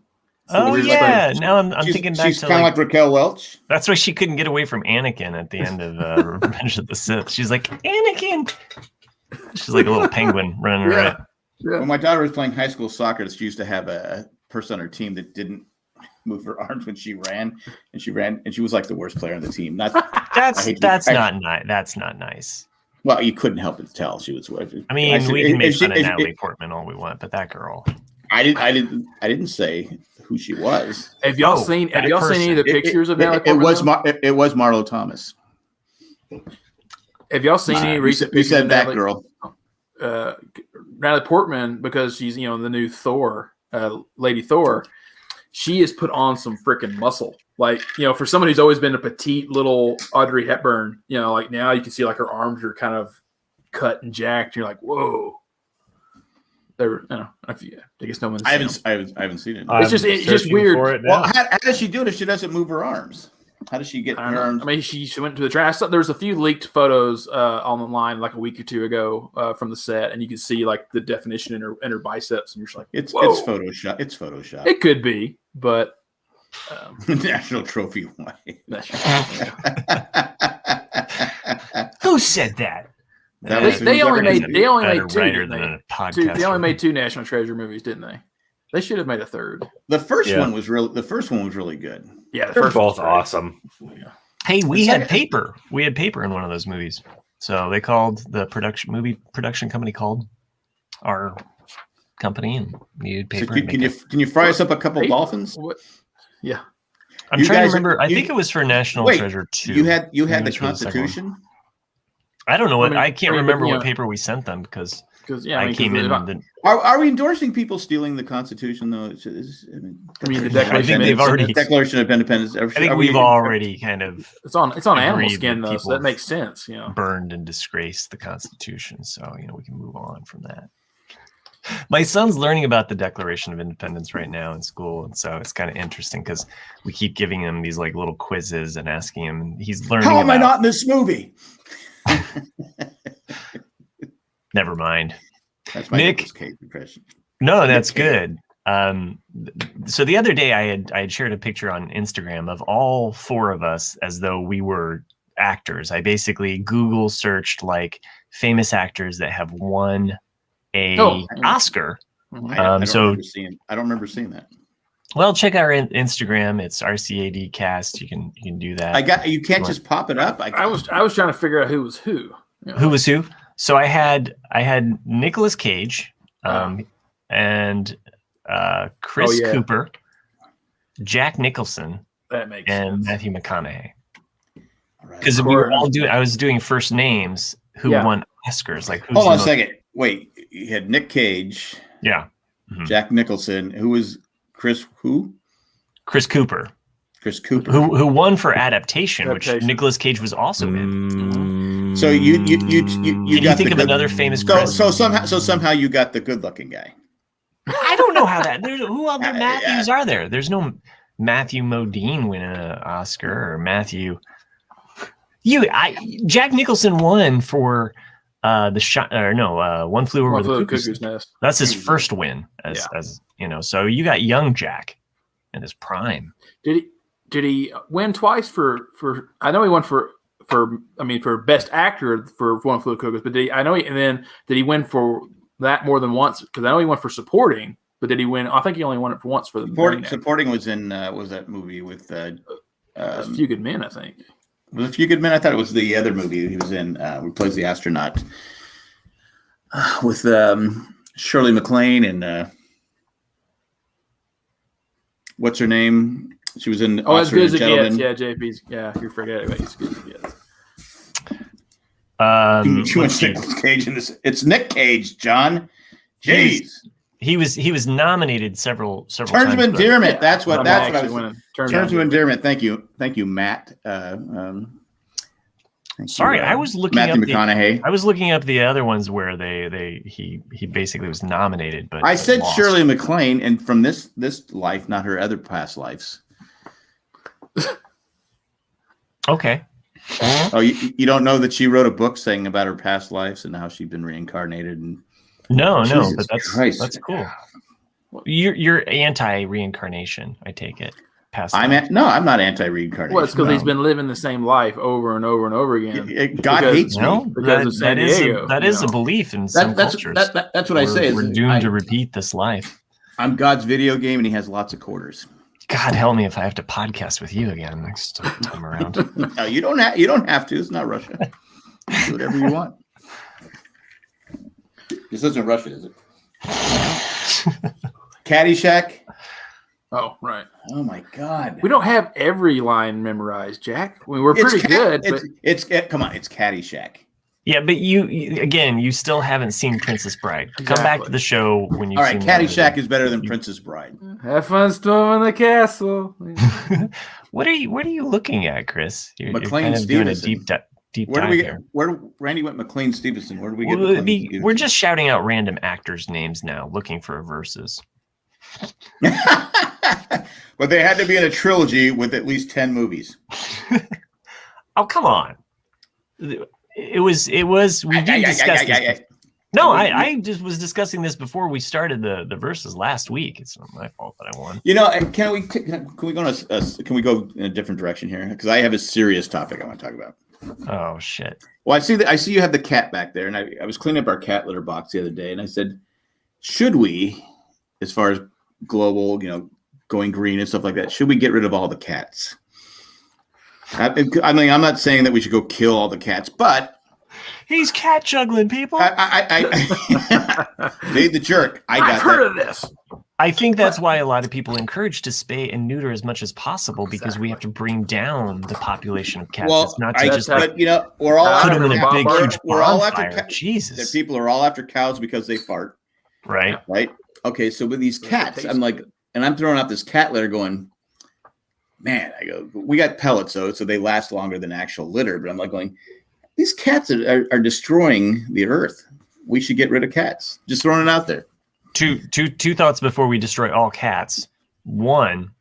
Oh yeah. Now I'm thinking back she's to kind of like Raquel Welch. that's why she couldn't get away from Anakin at the end of Revenge of the Sith. She's like Anakin. She's like a little penguin running around. Yeah. When my daughter was playing high school soccer, she used to have a person on her team that didn't move her arms when she ran, and she was like the worst player on the team. That's not nice. That's not nice. Well, you couldn't help but tell she was. I mean, we can make fun of Natalie Portman all we want, but that girl. I didn't say who she was. Have y'all seen any of the pictures of Natalie Portman? It was Marlo Thomas. Have y'all seen any recent We pictures said of that Natalie? girl. Natalie Portman, because she's the new Thor, Lady Thor. She has put on some freaking muscle. Like, for someone who's always been a petite little Audrey Hepburn, like now you can see like her arms are kind of cut and jacked. You're like, whoa. I guess no one's. I haven't seen it. It's just weird. Well, how does she do it if she doesn't move her arms? How does she get her arms? I mean, she went to the trash. There's a few leaked photos online like a week or two ago from the set, and you can see like the definition in her biceps, and you're just like, it's whoa. Photoshop. It's Photoshop. It could be, but National Trophy wife. Who said that? They only made two. Writer than a podcast. They only made 2 National Treasure movies, didn't they? They should have made a third. The first one was really good. Yeah, They're both awesome. Hey, we had paper. We had paper in one of those movies. So they called the movie production company called our company and needed paper. So can you fry us up a couple dolphins? What? Yeah. I'm trying to remember. I think it was for National Treasure 2. You had the Constitution? I don't know what I can't remember what paper we sent them because I came in. Are we endorsing people stealing the Constitution though? The Declaration of Independence. I think we've already kind of. It's on animal skin though, so that makes sense. Burned and disgraced the Constitution, so we can move on from that. My son's learning about the Declaration of Independence right now in school, and so it's kind of interesting because we keep giving him these like little quizzes and asking him, and he's learning. How am I not in this movie? Never mind. That's my Nick Cage impression. No, that's good. So the other day I had shared a picture on Instagram of all 4 of us as though we were actors. I basically Google searched like famous actors that have won a Oscar. I don't remember seeing that. Well, check out our Instagram. It's RCAD Cast. You can do that. You can't just pop it up. I was trying to figure out who was who. Who was who? So I had Nicolas Cage, and Chris Cooper, Jack Nicholson, that makes and sense. Matthew McConaughey. Because we were all I was doing first names who won Oscars. Like, hold on a second. Wait, you had Nick Cage. Yeah. Mm-hmm. Jack Nicholson. Who was Chris? Who? Chris Cooper. Chris Cooper. Who won for adaptation, which Nicolas Cage was also in. So you Can you think of another famous? So somehow you got the good-looking guy. I don't know how that. Who other Matthews are there? There's no Matthew Modine winning an Oscar or Matthew. Jack Nicholson won for One Flew Over the Cuckoo's Nest. That's his first win as So you got young Jack in his prime. Did he win twice for? I know he won for best actor for One Flew Over the Cuckoo's, but did he win for that more than once? Because I know he won for supporting, but did he win? I think he only won it for once for the supporting was in was that movie with A Few Good Men, I think. Was it A Few Good Men? I thought it was the other movie he was in. Who plays the astronaut with Shirley MacLaine and what's her name? She was in. Oh, as Officer good as and it Gentleman. gets. Yeah, JP's. Yeah, you're forgetting about as good as it gets. Too let's much see. Nicolas Cage in this. It's Nick Cage, John. Jeez. He was nominated several Terms times. of endearment. Yeah, That's what I was. winning. Terms of endearment. Thank you, Matt. Thank Sorry, you, I was looking Matthew up McConaughey. I was looking up the other ones where he basically was nominated, but I said lost. Shirley MacLaine, and from this life, not her other past lives. Okay. Oh, you don't know that she wrote a book saying about her past lives and how she'd been reincarnated and. No, Jesus but Christ. that's cool. You're anti-reincarnation, I take it. Past I'm life. I'm not anti-reincarnation. Well, it's because no. he's been living the same life over and over and over again. God Because- hates me. No, because of San Diego, that you is a know. belief in some That's cultures. that's what I say. We're doomed to repeat this life. I'm God's video game, and he has lots of quarters. God help me if I have to podcast with you again next time around. No, you don't have to. It's not Russia. Do whatever you want. This isn't Russia, is it? Caddyshack. Oh, right. Oh my God. We don't have every line memorized, Jack. I mean, we're pretty good. But Come on. It's Caddyshack. Yeah, but you still haven't seen Princess Bride. Come back Exactly. to the show when you. All right, Caddyshack is better than Princess Bride. have fun storming the castle. What are you looking at, Chris? You're McLean kind of doing a Stevenson. deep Where do dive we here. get? Where Randy went McLean Stevenson? Where do we get? Well, McLean Stevenson? we're just shouting out random actors' names now, looking for verses. But they had to be in a trilogy with at least 10 movies. Oh, come on. It was we did discuss this. No, I just was discussing this before we started the verses last week. It's not my fault that I won. You know, and can we go in a different direction here? Because I have a serious topic I want to talk about. Oh shit. Well, I see you have the cat back there, and I was cleaning up our cat litter box the other day, and I said, should we, as far as global, going green and stuff like that, should we get rid of all the cats? I mean, I'm not saying that we should go kill all the cats, but He's cat juggling people. I made the jerk. I've heard of this. I think that's why a lot of people encourage to spay and neuter as much as possible because we have to bring down the population of cats. Well, it's not to just like we're all put after them in a big, huge we're all after bonfire. Jesus. The people are all after cows because they fart, Right. right? Okay, so with these cats, I'm like, and I'm throwing out this cat litter going, man, I go, we got pellets though, so they last longer than actual litter. But I'm like going, these cats are destroying the earth. We should get rid of cats. Just throwing it out there. Two thoughts before we destroy all cats. One,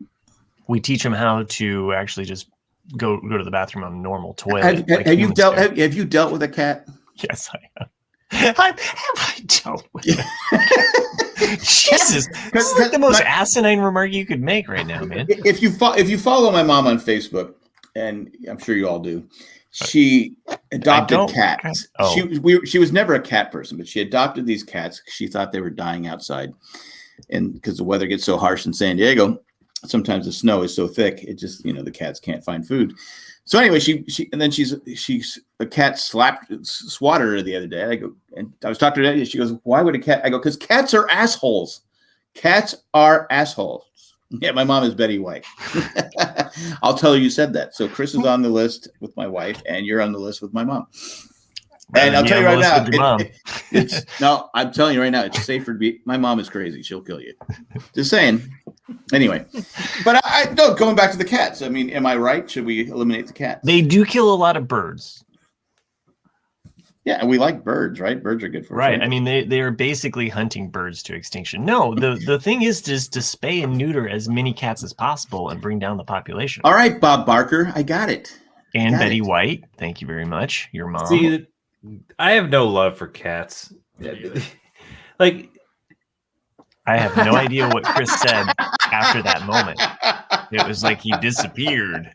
we teach them how to actually just go to the bathroom on a normal toilet. Have you dealt with a cat? Yes, I have. Have I dealt with it? Jesus, this is like the most asinine remark you could make right now, man. If you follow my mom on Facebook, and I'm sure you all do, she adopted cats. Oh. She was never a cat person, but she adopted these cats. She thought they were dying outside, and because the weather gets so harsh in San Diego, sometimes the snow is so thick, it just the cats can't find food. So anyway, she's a cat swatted her the other day. I go, and I was talking to her. She goes, "Why would a cat?" I go, "Because cats are assholes. Cats are assholes." Yeah, my mom is Betty White. I'll tell her you said that. So Chris is on the list with my wife, and you're on the list with my mom. And I'll tell you right now, no, I'm telling you right now, it's safer to be. My mom is crazy; she'll kill you. Just saying. Anyway, but going back to the cats. I mean, am I right? Should we eliminate the cats? They do kill a lot of birds. Yeah, and we like birds, right? Birds are good for us. Right. I mean, they are basically hunting birds to extinction. No, the thing is just to spay and neuter as many cats as possible and bring down the population. All right, Bob Barker, I got it. And Betty White, thank you very much. Your mom. See, I have no love for cats. Like, I have no idea what Chris said after that moment. It was like he disappeared.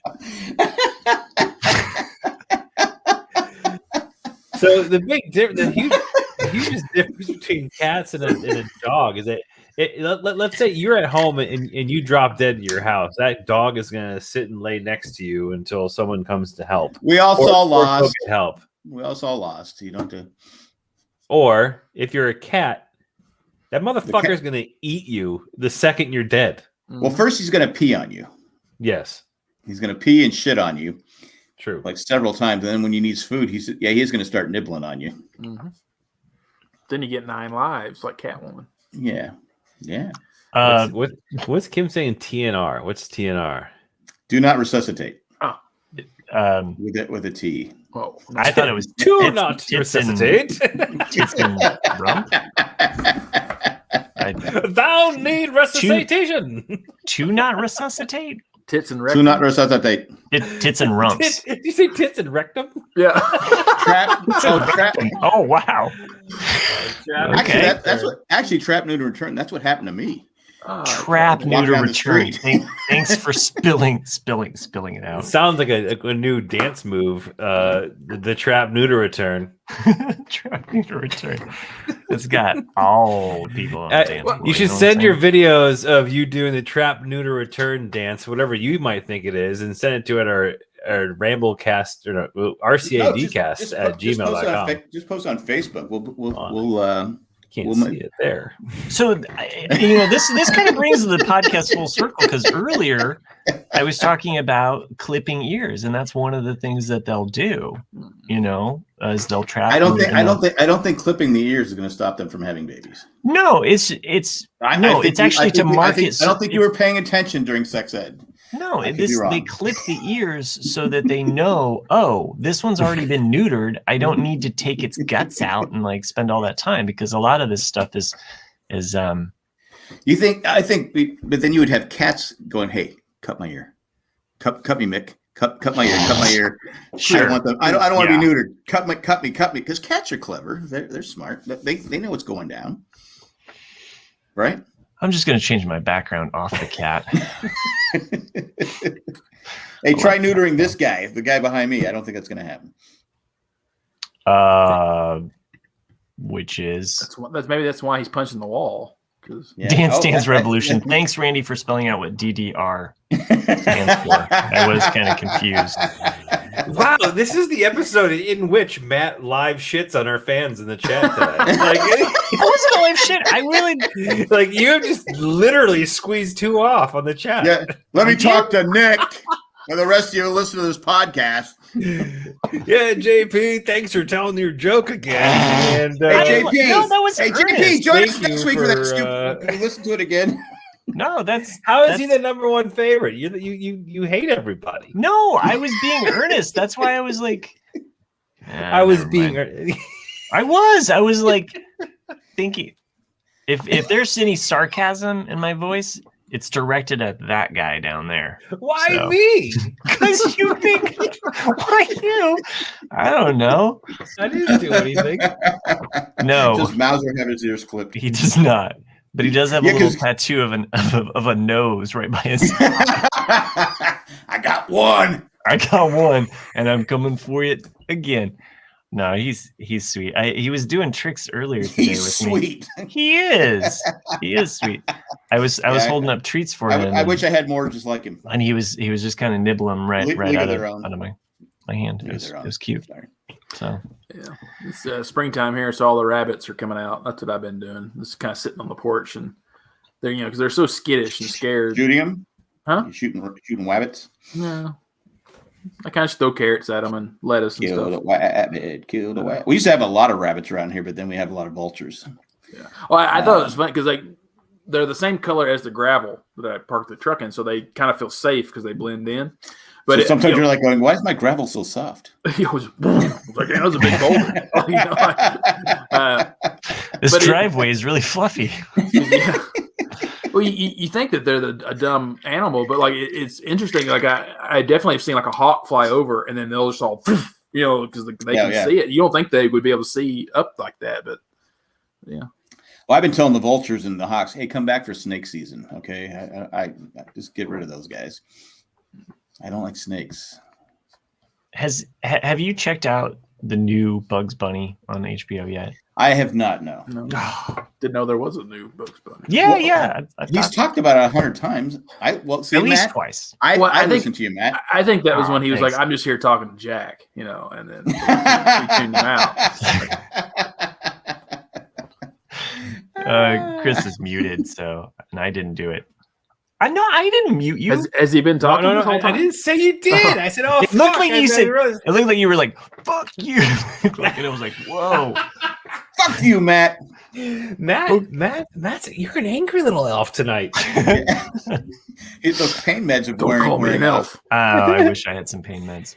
so the hugest difference between cats and a dog is that let's say you're at home and you drop dead in your house. That dog is going to sit and lay next to you until someone comes to help. We all saw Lost. Get help. We all saw Lost. You don't do. Or if you're a cat, that motherfucker is going to eat you the second you're dead. Well, first he's going to pee on you. Yes. He's going to pee and shit on you. True. Like several times. And then when he needs food, he's going to start nibbling on you. Mm-hmm. Then you get 9 lives like Catwoman. Yeah. Yeah. What's Kim saying? TNR. What's TNR? Do not resuscitate. Oh. With a T. Well, I thought it was Do not resuscitate. Tits and rump. Thou need resuscitation. To not resuscitate. Tits and Do rectum. not resuscitate. Tits and rumps. Did you say tits and rectum? Yeah. Trap. Oh wow. Actually, trap, neuter, return. That's what happened to me. Trap, neuter, down the return. street. Thanks for spilling it out. It sounds like a new dance move. The trap, neuter, return. Trap, neuter, return. It's got all people on the dance. You should send your videos of you doing the trap, neuter, return dance, whatever you might think it is, and send it to our Ramblecast or RCADcast at gmail.com. Just post on Facebook. We'll can't see it there. So, this kind of brings the podcast full circle, because earlier I was talking about clipping ears, and that's one of the things that they'll do. Is they'll trap. I don't think clipping the ears is going to stop them from having babies. No, it's actually to market. I don't think you were paying attention during sex ed. No, they clip the ears so that they know, oh, this one's already been neutered. I don't need to take its guts out and spend all that time, because a lot of this stuff is You think? I think, but then you would have cats going, "Hey, cut my ear, cut me, Mick, cut my ear, cut my ear." Sure. I don't want them. I don't want to be neutered. Cut me, because cats are clever. They're smart. They know what's going down, right? I'm just going to change my background off the cat. Hey, try neutering this guy. The guy behind me. I don't think that's going to happen. Which is that's why he's punching the wall. Dance Dance Revolution. Thanks, Randy, for spelling out what DDR stands for. I was kind of confused. Wow, this is the episode in which Matt live shits on our fans in the chat today. It wasn't a live shit. I really you have just literally squeezed 2 off on the chat. Yeah, let me talk to Nick and the rest of you who listen to this podcast. Yeah, JP, thanks for telling your joke again. And JP, that was JP, join us Thank next you week for that for, stupid. Can you listen to it again? No, how is he the number 1 favorite? You hate everybody. No, I was being earnest. That's why I was like, I was thinking, if there's any sarcasm in my voice, it's directed at that guy down there. Why me? Because you think, why you? I don't know. I didn't do anything. No. Does Mauser have his ears clipped? He does not. But he does have a little tattoo of a nose right by his. I got one, and I'm coming for it again. No, he's sweet. He was doing tricks earlier today with me. He is sweet. I was holding up treats for him. I wish I had more just like him. And he was just kind of nibbling right out of my hand. It was cute. So yeah, it's springtime here, so all the rabbits are coming out. That's what I've been doing. Just kind of sitting on the porch, and they're because they're so skittish and scared. Shooting them? Huh? You shooting rabbits? No. I kind of just throw carrots at them and lettuce and stuff. Kill the rabbit. We used to have a lot of rabbits around here, but then we have a lot of vultures. Yeah. Well, I thought it was funny because they're the same color as the gravel that I parked the truck in, so they kind of feel safe because they blend in. But so sometimes you're like going, "Why is my gravel so soft?" It was like that was a big boulder. This driveway is really fluffy. Yeah. Well, you think that they're a dumb animal, but it's interesting. I definitely have seen a hawk fly over, and then they'll just all, because they can see it. You don't think they would be able to see up like that, but yeah. Well, I've been telling the vultures and the hawks, "Hey, come back for snake season, okay? I just get rid of those guys. I don't like snakes." Have you checked out the new Bugs Bunny on HBO yet? I have not. No. Didn't know there was a new Bugs Bunny. Yeah. He's talked about it 100 times. At least twice. I listened to you, Matt. I think that was when he was like, "I'm just here talking to Jack," and then we tuned him out. Chris is muted, and I didn't do it. I didn't mute you. Has he been talking this whole I time? didn't say you did. I said, "Oh, It looked fuck, like I you said. didn't realize- It looked like you were like, "Fuck you," and it was like, "Whoa." Fuck you, Matt. Matt's you're an angry little elf tonight. Those pain meds are Don't call me an elf. I wish I had some pain meds.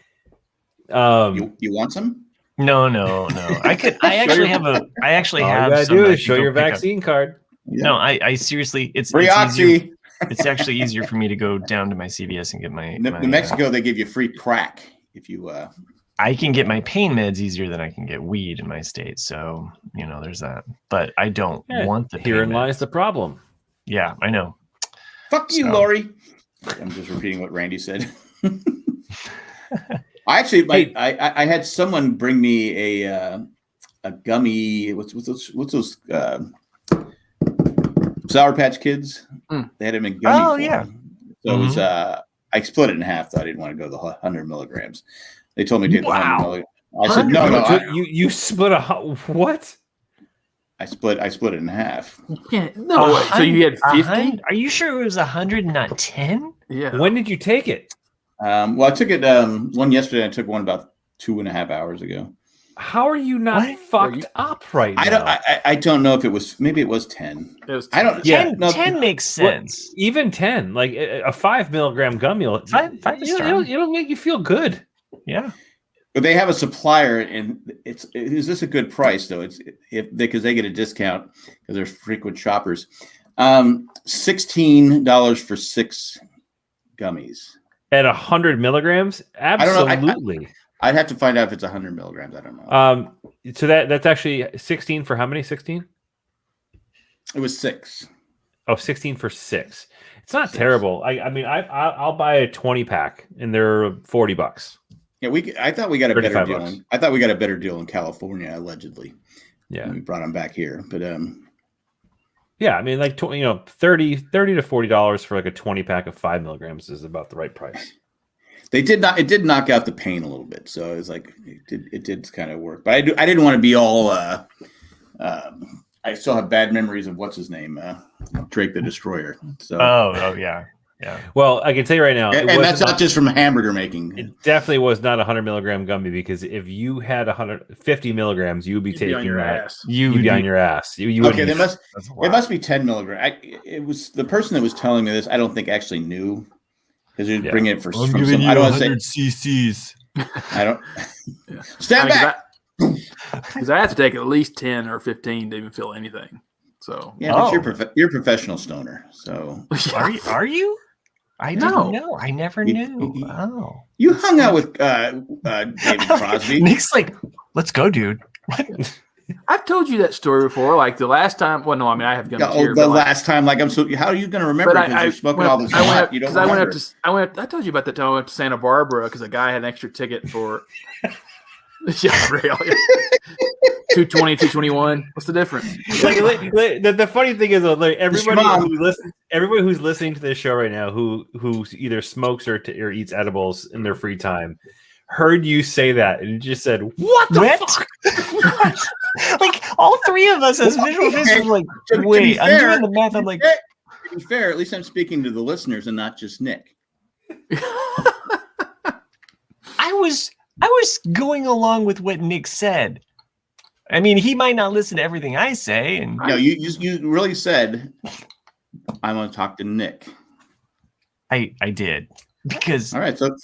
You want some? No. I actually have All you have gotta some do that I is can show go your pick up. vaccine card. Yeah. No, I seriously, it's Free easier. oxy. It's actually easier for me to go down to my CVS and get my. New Mexico, they give you free crack if you. I can get my pain meds easier than I can get weed in my state, so there's that. But I don't want the pain Herein meds. lies the problem. Yeah, I know. Fuck you, So- Lori. I'm just repeating what Randy said. I had someone bring me a gummy. What's those Sour Patch Kids? They had them in gummy. Oh form. yeah. So it was. I split it in half. Though I didn't want to go the 100 milligrams. They told me to do the 100 milligrams. I said no. You split what? I split it in half. No, so you had 50? Are you sure it was 100, not 10? Yeah. When did you take it? Well, I took it one yesterday. I took one about 2.5 hours ago. How are you not fucked up right now? I don't know if it was. Maybe it was 10. It was 10. I don't. 10, no, 10 makes sense. Even 10, like a 5 milligram gummy, it'll make you feel good. Yeah. But they have a supplier, and is this a good price though? It's because they get a discount because they're frequent shoppers. $16 for 6 gummies At 100 milligrams, absolutely. I don't know. I'd have to find out if it's 100 milligrams. I don't know. So that's actually 16 for how many? 16? It was 6. Oh, 16 for 6. It's not terrible. I'll buy a 20 pack, and they're $40. Yeah, I thought we got a better deal. $35. I thought we got a better deal in California, allegedly. Yeah, we brought them back here, but yeah, I mean, like $30 to $40 for like a 20 pack of 5 milligrams is about the right price. It did knock out the pain a little bit, so it was like it did kind of work. But I didn't want to be all. I still have bad memories of what's his name, Drake the Destroyer. So Oh yeah. Yeah. Well, I can tell you right now, and that's not just from hamburger making. It definitely was not a 100 milligram gummy, because if you had 150 milligrams, you would be taking your that. ass. You'd be on your ass. You Okay, it it must be 10 milligrams. It was the person that was telling me this. I don't think actually knew, because he was bringing it from some. I don't want to say cc's. I don't. Stand back. Because I have to take at least 10 or 15 to even feel anything. So yeah, but you're a professional stoner. So Are you? I didn't know. I never knew. You hung out with David Crosby. Nick's like, let's go, dude. What? I've told you that story before. Like the last time. Well, no, I mean I have gummies here. The last time, like I'm so. How are you going to remember? Because you're smoking all this pot. You don't remember. I told you about that time I went to Santa Barbara because a guy had an extra ticket for. Yeah, real. 220, 221. What's the difference? The funny thing is, like, everybody who's listening to this show right now, who either smokes or eats edibles in their free time, heard you say that and just said, "What the fuck?" Like all three of us as visual visitors, like, wait, I'm doing the math. I'm like, to be fair, at least I'm speaking to the listeners and not just Nick. I was going along with what Nick said. I mean, he might not listen to everything I say, and no, you really said, "I'm going to talk to Nick." I did, because all right. So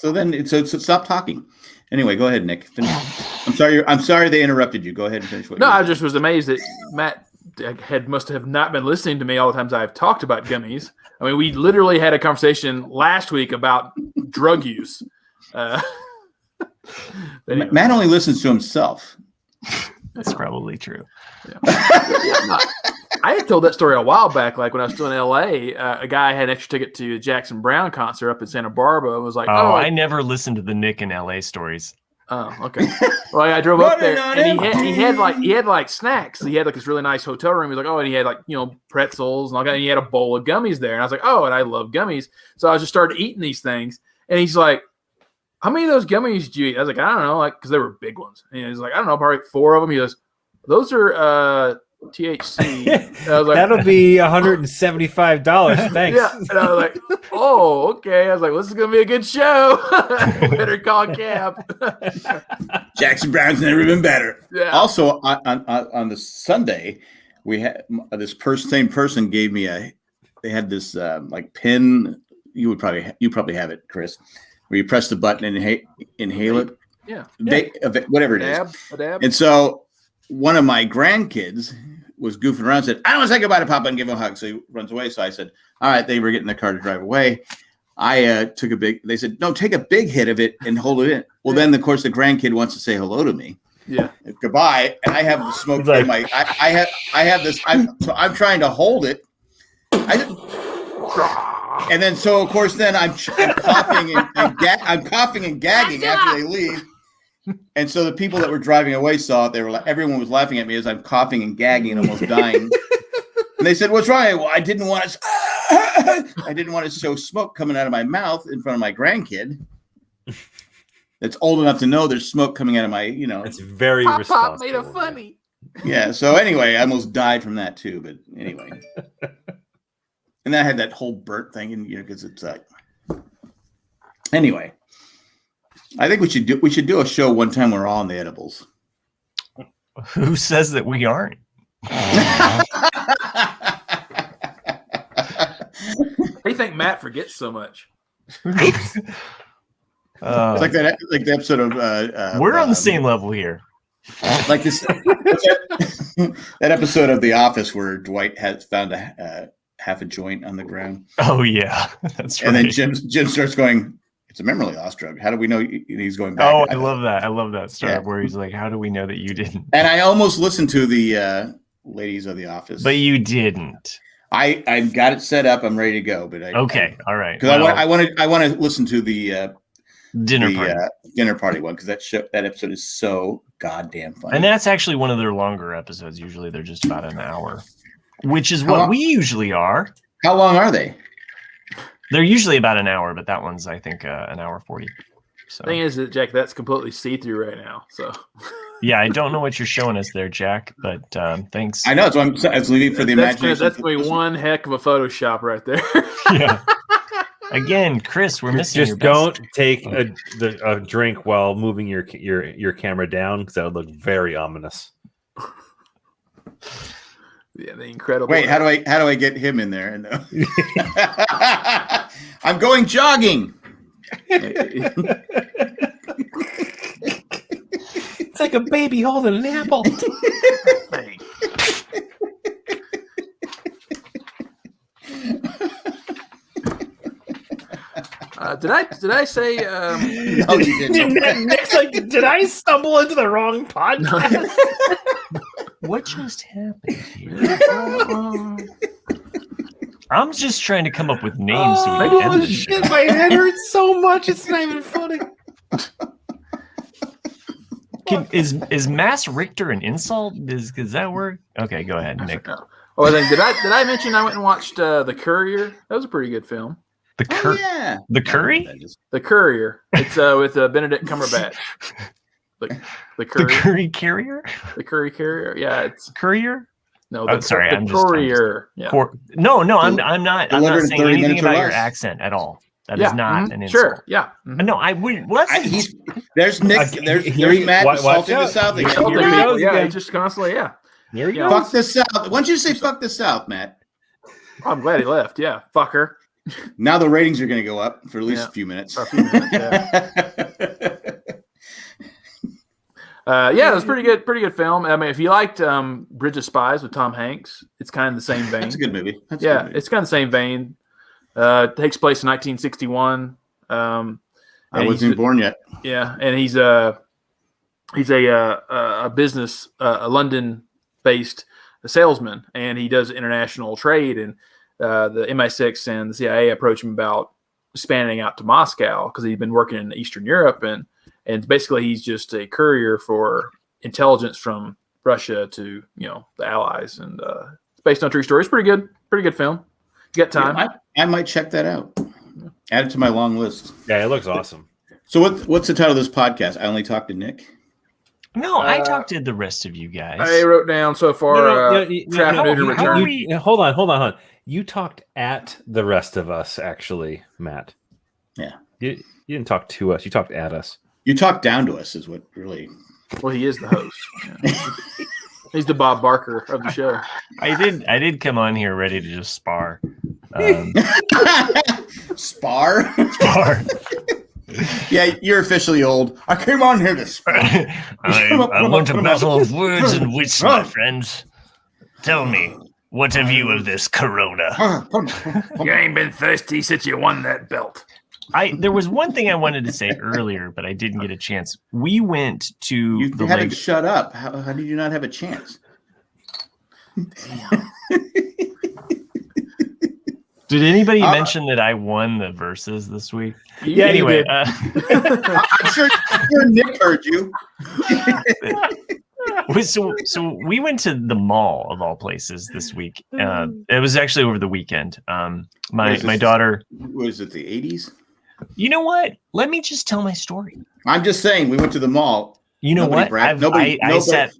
stop talking. Anyway, go ahead, Nick. Finish. I'm sorry they interrupted you. Go ahead and finish. I just was amazed that Matt must have not been listening to me all the times I've talked about gummies. I mean, we literally had a conversation last week about drug use. Anyway. Matt only listens to himself. That's probably true. Yeah. I had told that story a while back, like when I was still in LA. A guy had an extra ticket to a Jackson Brown concert up in Santa Barbara and was like, I never listened to the Nick in LA stories. Oh, okay. Well, I drove up there and he had like snacks. He had like this really nice hotel room. He was like, and he had like, pretzels and all that. And he had a bowl of gummies there. And I was like, and I love gummies. So I just started eating these things. And he's like, how many of those gummies did you eat? I was like, I don't know, because they were big ones. And he's like, I don't know, probably 4 of them. He goes, those are THC. I was like, That'll be $175. Thanks. yeah. And I was like, oh, okay. I was like, well, this is gonna be a good show. Better call Cap. Jackson Brown's never been better. Yeah. Also, on the Sunday, we had this same person gave me they had this like pin. You probably have it, Chris, where you press the button and inhale it. Yeah. Whatever it is. A dab. And so one of my grandkids was goofing around and said, I don't want to say goodbye to Papa and give him a hug. So he runs away. So I said, all right, they were getting in their car to drive away. I took they said, no, take a big hit of it and hold it in. Well, then, of course, the grandkid wants to say hello to me. Yeah. Goodbye. And I have the smoke in my, I have this, so I'm trying to hold it. And then, so of course, then I'm coughing I'm coughing and gagging after they leave. And so the people that were driving away saw it. Everyone was laughing at me as I'm coughing and gagging and almost dying. And they said, "What's wrong?" Well, I didn't want to show smoke coming out of my mouth in front of my grandkid. That's old enough to know there's smoke coming out of my, It's very Pop responsible. made it funny. Yeah. So anyway, I almost died from that too. But anyway, and then I had that whole burnt thing, and because it's like, anyway. I think we should do a show one time where we're all on the edibles. Who says that we aren't? They think Matt forgets so much. It's like that, like the episode of. We're on the same level here. Like this, that episode of The Office where Dwight has found half a joint on the ground. Oh yeah, that's right. And then Jim starts going, "It's a memory loss drug. How do we know he's going back?" Oh, I love that. I love that story where he's like, "How do we know that you didn't?" And I almost listened to the ladies of The Office, But you didn't. I got it set up. I'm ready to go, but Okay, all right. Because I want to listen to the dinner party one because that episode is so goddamn funny. And that's actually one of their longer episodes. Usually they're just about an hour, which is what we usually are. How long are they? They're usually about an hour, but that one's, I think, an hour 40. So. Thing is that, Jack, that's completely see-through right now. So yeah, I don't know what you're showing us there, Jack, but thanks. I know, so I was leaving for the imagination. That's going to be one heck of a Photoshop right there. Yeah. Again, Chris, we're missing Just your don't take a drink while moving your camera down because that would look very ominous. Yeah, the incredible. Wait, how do I get him in there? I'm going jogging. It's like a baby holding an apple. Did I say? No, you didn't. Nick's like, did I stumble into the wrong podcast? What just happened here? I'm just trying to come up with names. So we can end this shit! My head hurts so much. It's not even funny. Is Mass Richter an insult? Does that work? Okay, go ahead, Nick. Oh, then did I mention I went and watched The Courier? That was a pretty good film. The Curry? The Courier. It's with Benedict Cumberbatch. The Courier. The Curry Carrier? The Curry Carrier. Yeah, it's Courier. No, sorry, the Courier. Yeah. No, I'm not. I'm not saying anything about your less. accent at all. That is not an insult. Sure. Yeah. No, I wouldn't. What? There's Nick. There's Matt insulting the South. Yeah, he's just constantly. Yeah. Here he goes. Fuck the South. Why don't you say fuck the South, Matt? I'm glad he left. Yeah. Fucker. Now the ratings are going to go up for at least a few minutes. Yeah, it was pretty good film. I mean, if you liked Bridge of Spies with Tom Hanks, it's kind of the same vein. That's a good movie. It's kind of the same vein. Takes place in 1961. I wasn't born yet. Yeah, and he's a business, a London-based salesman, and he does international trade. And the MI6 and the CIA approach him about spanning out to Moscow because he's been working in Eastern Europe, and basically he's just a courier for intelligence from Russia to the Allies, and it's based on true story. It's pretty good film. You got time? Yeah, I might check that out. Add it to my long list. Yeah, it looks awesome. So what's the title of this podcast? I only talk to Nick. No, I talked to the rest of you guys. I wrote down so far. Trap neuter return. Hold on. You talked at the rest of us, actually, Matt. Yeah. You didn't talk to us. You talked at us. You talk down to us is what really. Well, he is the host. Yeah. He's the Bob Barker of the show. I did come on here ready to just spar. Spar? Spar. Yeah, you're officially old. I came on here to spar. I want a battle of words and wits, my friends. Tell me, what have you of this corona? You ain't been thirsty since you won that belt. There was one thing I wanted to say earlier, but I didn't get a chance. We went to You the haven't lake. shut up. How did you not have a chance? Did anybody mention that I won the verses this week? Yeah, anyway, I'm sure Nick heard you. So we went to the mall of all places this week. It was actually over the weekend. My daughter. Was it the 80s? You know what? Let me just tell my story. I'm just saying, we went to the mall. You know what?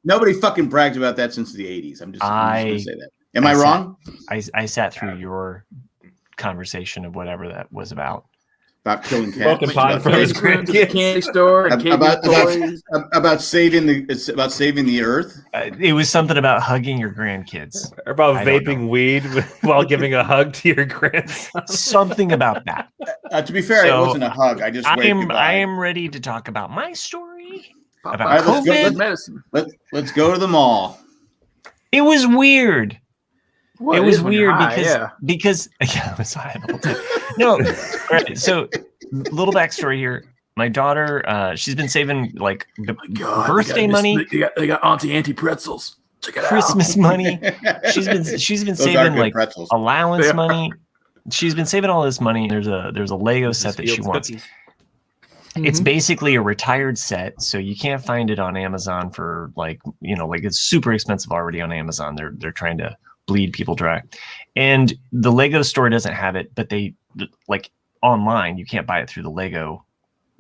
Nobody fucking bragged about that since the 80s. I'm just going to say that. Am I wrong? I sat through your conversation of whatever that was about. About killing cats. Candy store. And about saving the earth. It was something about hugging your grandkids. Or about vaping weed while giving a hug to your grandson. Something about that. To be fair, it wasn't a hug. I just waved goodbye. I am ready to talk about my story about right, medicine. Let's go to the mall. It was weird. Well, it was weird high, because it was high the whole time. No, all right. So, little backstory here. My daughter, she's been saving like birthday money. They got Auntie pretzels. Check it Christmas out. money. She's been saving like pretzels. allowance money. She's been saving all this money. There's a Lego set that she wants. It's basically a retired set, so you can't find it on Amazon for like it's super expensive already on Amazon. They're trying to bleed people dry, and the Lego store doesn't have it, but they like online you can't buy it through the Lego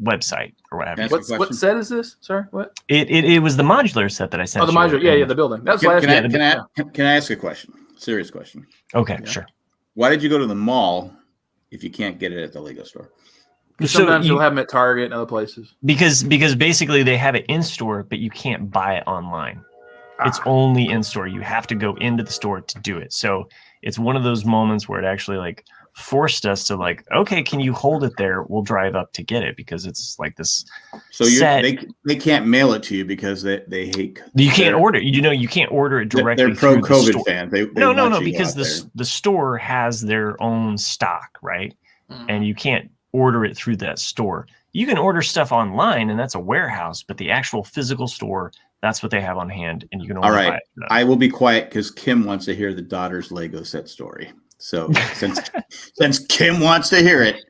website or what have you. What set is this? Sorry, what? It was the modular set that I sent. Oh, the modular, yeah, the building. That's can I ask a question? Serious question. Okay, sure. Why did you go to the mall if you can't get it at the Lego store? Sometimes you'll have them at Target and other places. Because basically they have it in store, but you can't buy it online. It's only in store. You have to go into the store to do it. So it's one of those moments where it actually like forced us to like, okay, can you hold it there? We'll drive up to get it because it's like this. So they can't mail it to you because they hate. You can't order. You can't order it directly. They're pro COVID fans. No, because the store has their own stock, right? And you can't order it through that store. You can order stuff online, and that's a warehouse, but the actual physical store, that's what they have on hand, and you can only buy it. I will be quiet because Kim wants to hear the daughter's Lego set story. So since Kim wants to hear it,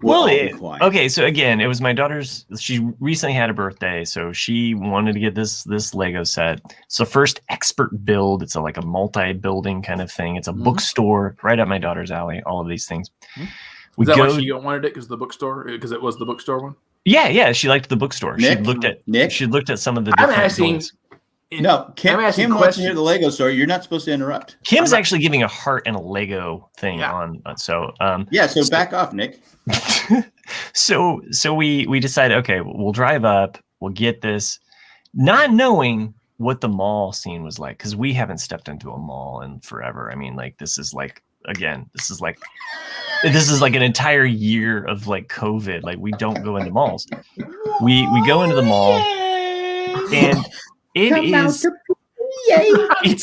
we'll be quiet. Okay, so again, it was my daughter's. She recently had a birthday, so she wanted to get this Lego set. It's the first expert build. It's like a multi-building kind of thing. It's a bookstore right up my daughter's alley. All of these things. Is that why she wanted it? Because it was the bookstore one. Yeah, she liked the bookstore. Nick, she looked at some of the different buildings. No, Kim wants to hear the Lego story. You're not supposed to interrupt. Kim's actually giving a heart and a Lego thing on. So back off, Nick. So we decided, okay, we'll drive up, we'll get this, not knowing what the mall scene was like because we haven't stepped into a mall in forever. I mean, like this is like an entire year of like COVID. Like we don't go into malls. We go into the mall and it's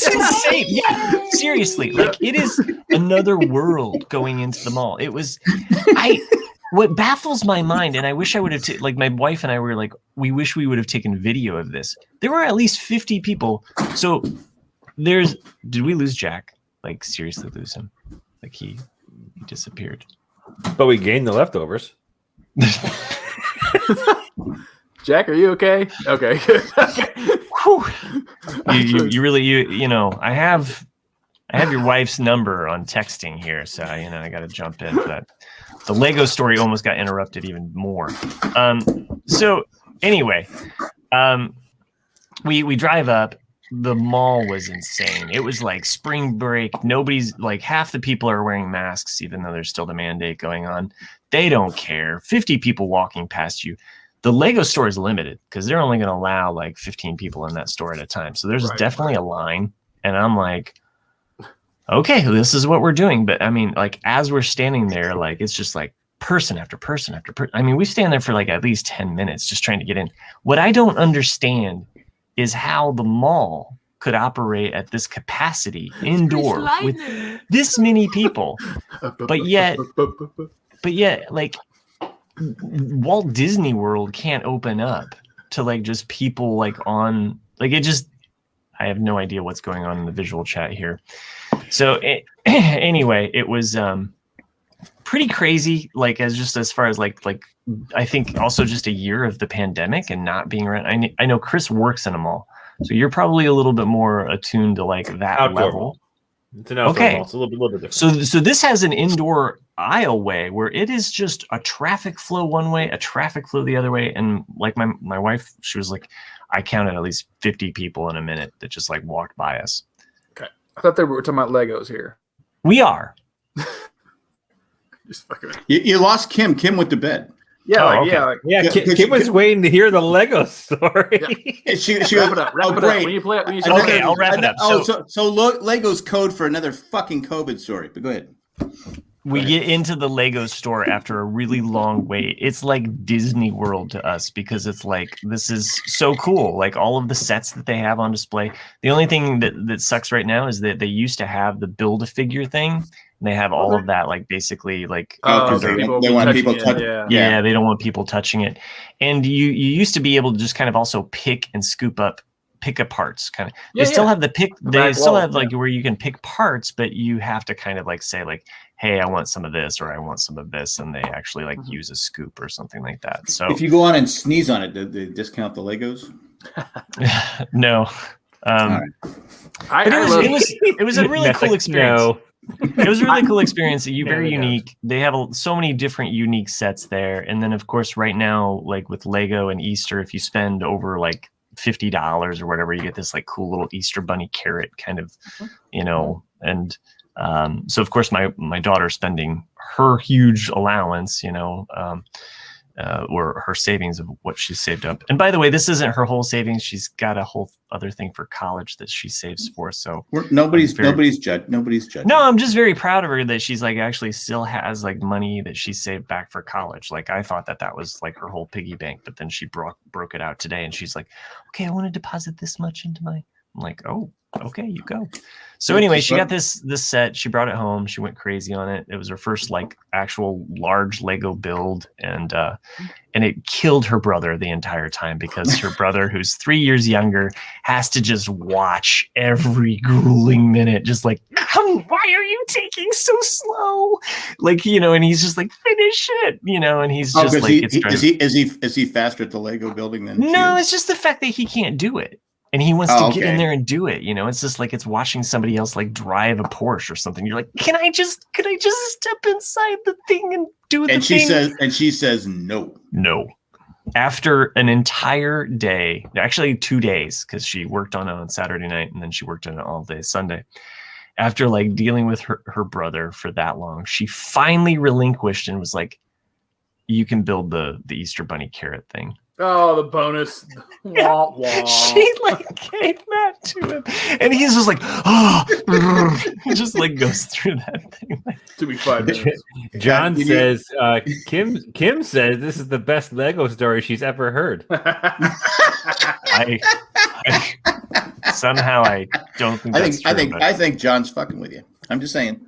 insane. Yeah, seriously. Like it is another world going into the mall. It was what baffles my mind, and I wish I would have like my wife and I were like, we wish we would have taken video of this. There were at least 50 people. So did we lose Jack? Like seriously lose him? Like he disappeared. But we gained the leftovers. Jack, are you okay? Okay. you really I have your wife's number on texting here, so I got to jump in for that. The Lego story almost got interrupted even more. So anyway, we drive up. The mall was insane. It was like spring break. Nobody's like, half the people are wearing masks, even though there's still the mandate going on. They don't care. 50 people walking past you. The Lego store is limited because they're only going to allow like 15 people in that store at a time. So there's definitely a line. And I'm like, okay, this is what we're doing. But I mean, like, as we're standing there, like, it's just like person after person after person. I mean, we stand there for like at least 10 minutes just trying to get in. What I don't understand is how the mall could operate at this capacity indoor with this many people. But yet, like, Walt Disney World can't open up to like just people like on, like, it just, I have no idea what's going on in the visual chat here. So anyway, it was pretty crazy, like, as far as like I think also just a year of the pandemic and not being around. I know Chris works in a mall, so you're probably a little bit more attuned to like that outdoor level. Mall. It's an outdoor mall. It's a little bit different. So this has an indoor aisleway where it is just a traffic flow one way, a traffic flow the other way, and like my wife, she was like, I counted at least 50 people in a minute that just like walked by us. Okay, I thought they were talking about Legos here. We are. Just fucking. You lost Kim. Kim went to bed. Yeah, Yeah, Kim was waiting to hear the Lego story. Yeah. She wrap it up. Wrap it up. When you play it, when you say Okay, I'll wrap it up. So Lego's code for another fucking COVID story. But go ahead. We get into the Lego store after a really long wait. It's like Disney World to us because it's like, this is so cool. Like all of the sets that they have on display. The only thing that sucks right now is that they used to have the Build-A-Figure thing. And they have all of that, like basically like, they want people touching it. Yeah, they don't want people touching it. And you used to be able to just kind of also pick and scoop up parts kind of. They still have they still have like where you can pick parts, but you have to kind of like say like, hey, I want some of this or I want some of this, and they actually like use a scoop or something like that. So if you go on and sneeze on it, do they discount the Legos? No. It was a really cool experience. No. It was a really cool experience. Very unique. They have so many different unique sets there. And then of course, right now, like with Lego and Easter, if you spend over like $50 or whatever, you get this like cool little Easter bunny carrot kind of, you know, and so of course my daughter's spending her huge allowance, you know, or her savings of what she saved up. And by the way, this isn't her whole savings. She's got a whole other thing for college that she saves for. So nobody's judging. No, I'm just very proud of her that she's like actually still has like money that she saved back for college. Like I thought that was like her whole piggy bank, but then she broke it out today and she's like, okay, I want to deposit this much into my, I'm like, oh, okay, you go. So anyway, she got this set. She brought it home. She went crazy on it. It was her first like actual large Lego build, and it killed her brother the entire time because her brother, who's 3 years younger, has to just watch every grueling minute. Just like, why are you taking so slow? Like, you know, and he's just like, finish it, you know, and he's just like, is he faster at the Lego building than? No, it's just the fact that he can't do it. And he wants to get in there and do it. You know, it's just like it's watching somebody else like drive a Porsche or something. You're like, can I just step inside the thing and do the thing? And she says no. No. After an entire day, actually 2 days, because she worked on it on Saturday night and then she worked on it all day Sunday. After like dealing with her brother for that long, she finally relinquished and was like, you can build the Easter bunny carrot thing. Oh, the bonus. Wah, wah. She like gave that to him. And he's just like, oh, he just like goes through that thing. To be 5 minutes. John says, Kim says this is the best Lego story she's ever heard. Somehow I don't think that's true. I think John's fucking with you. I'm just saying.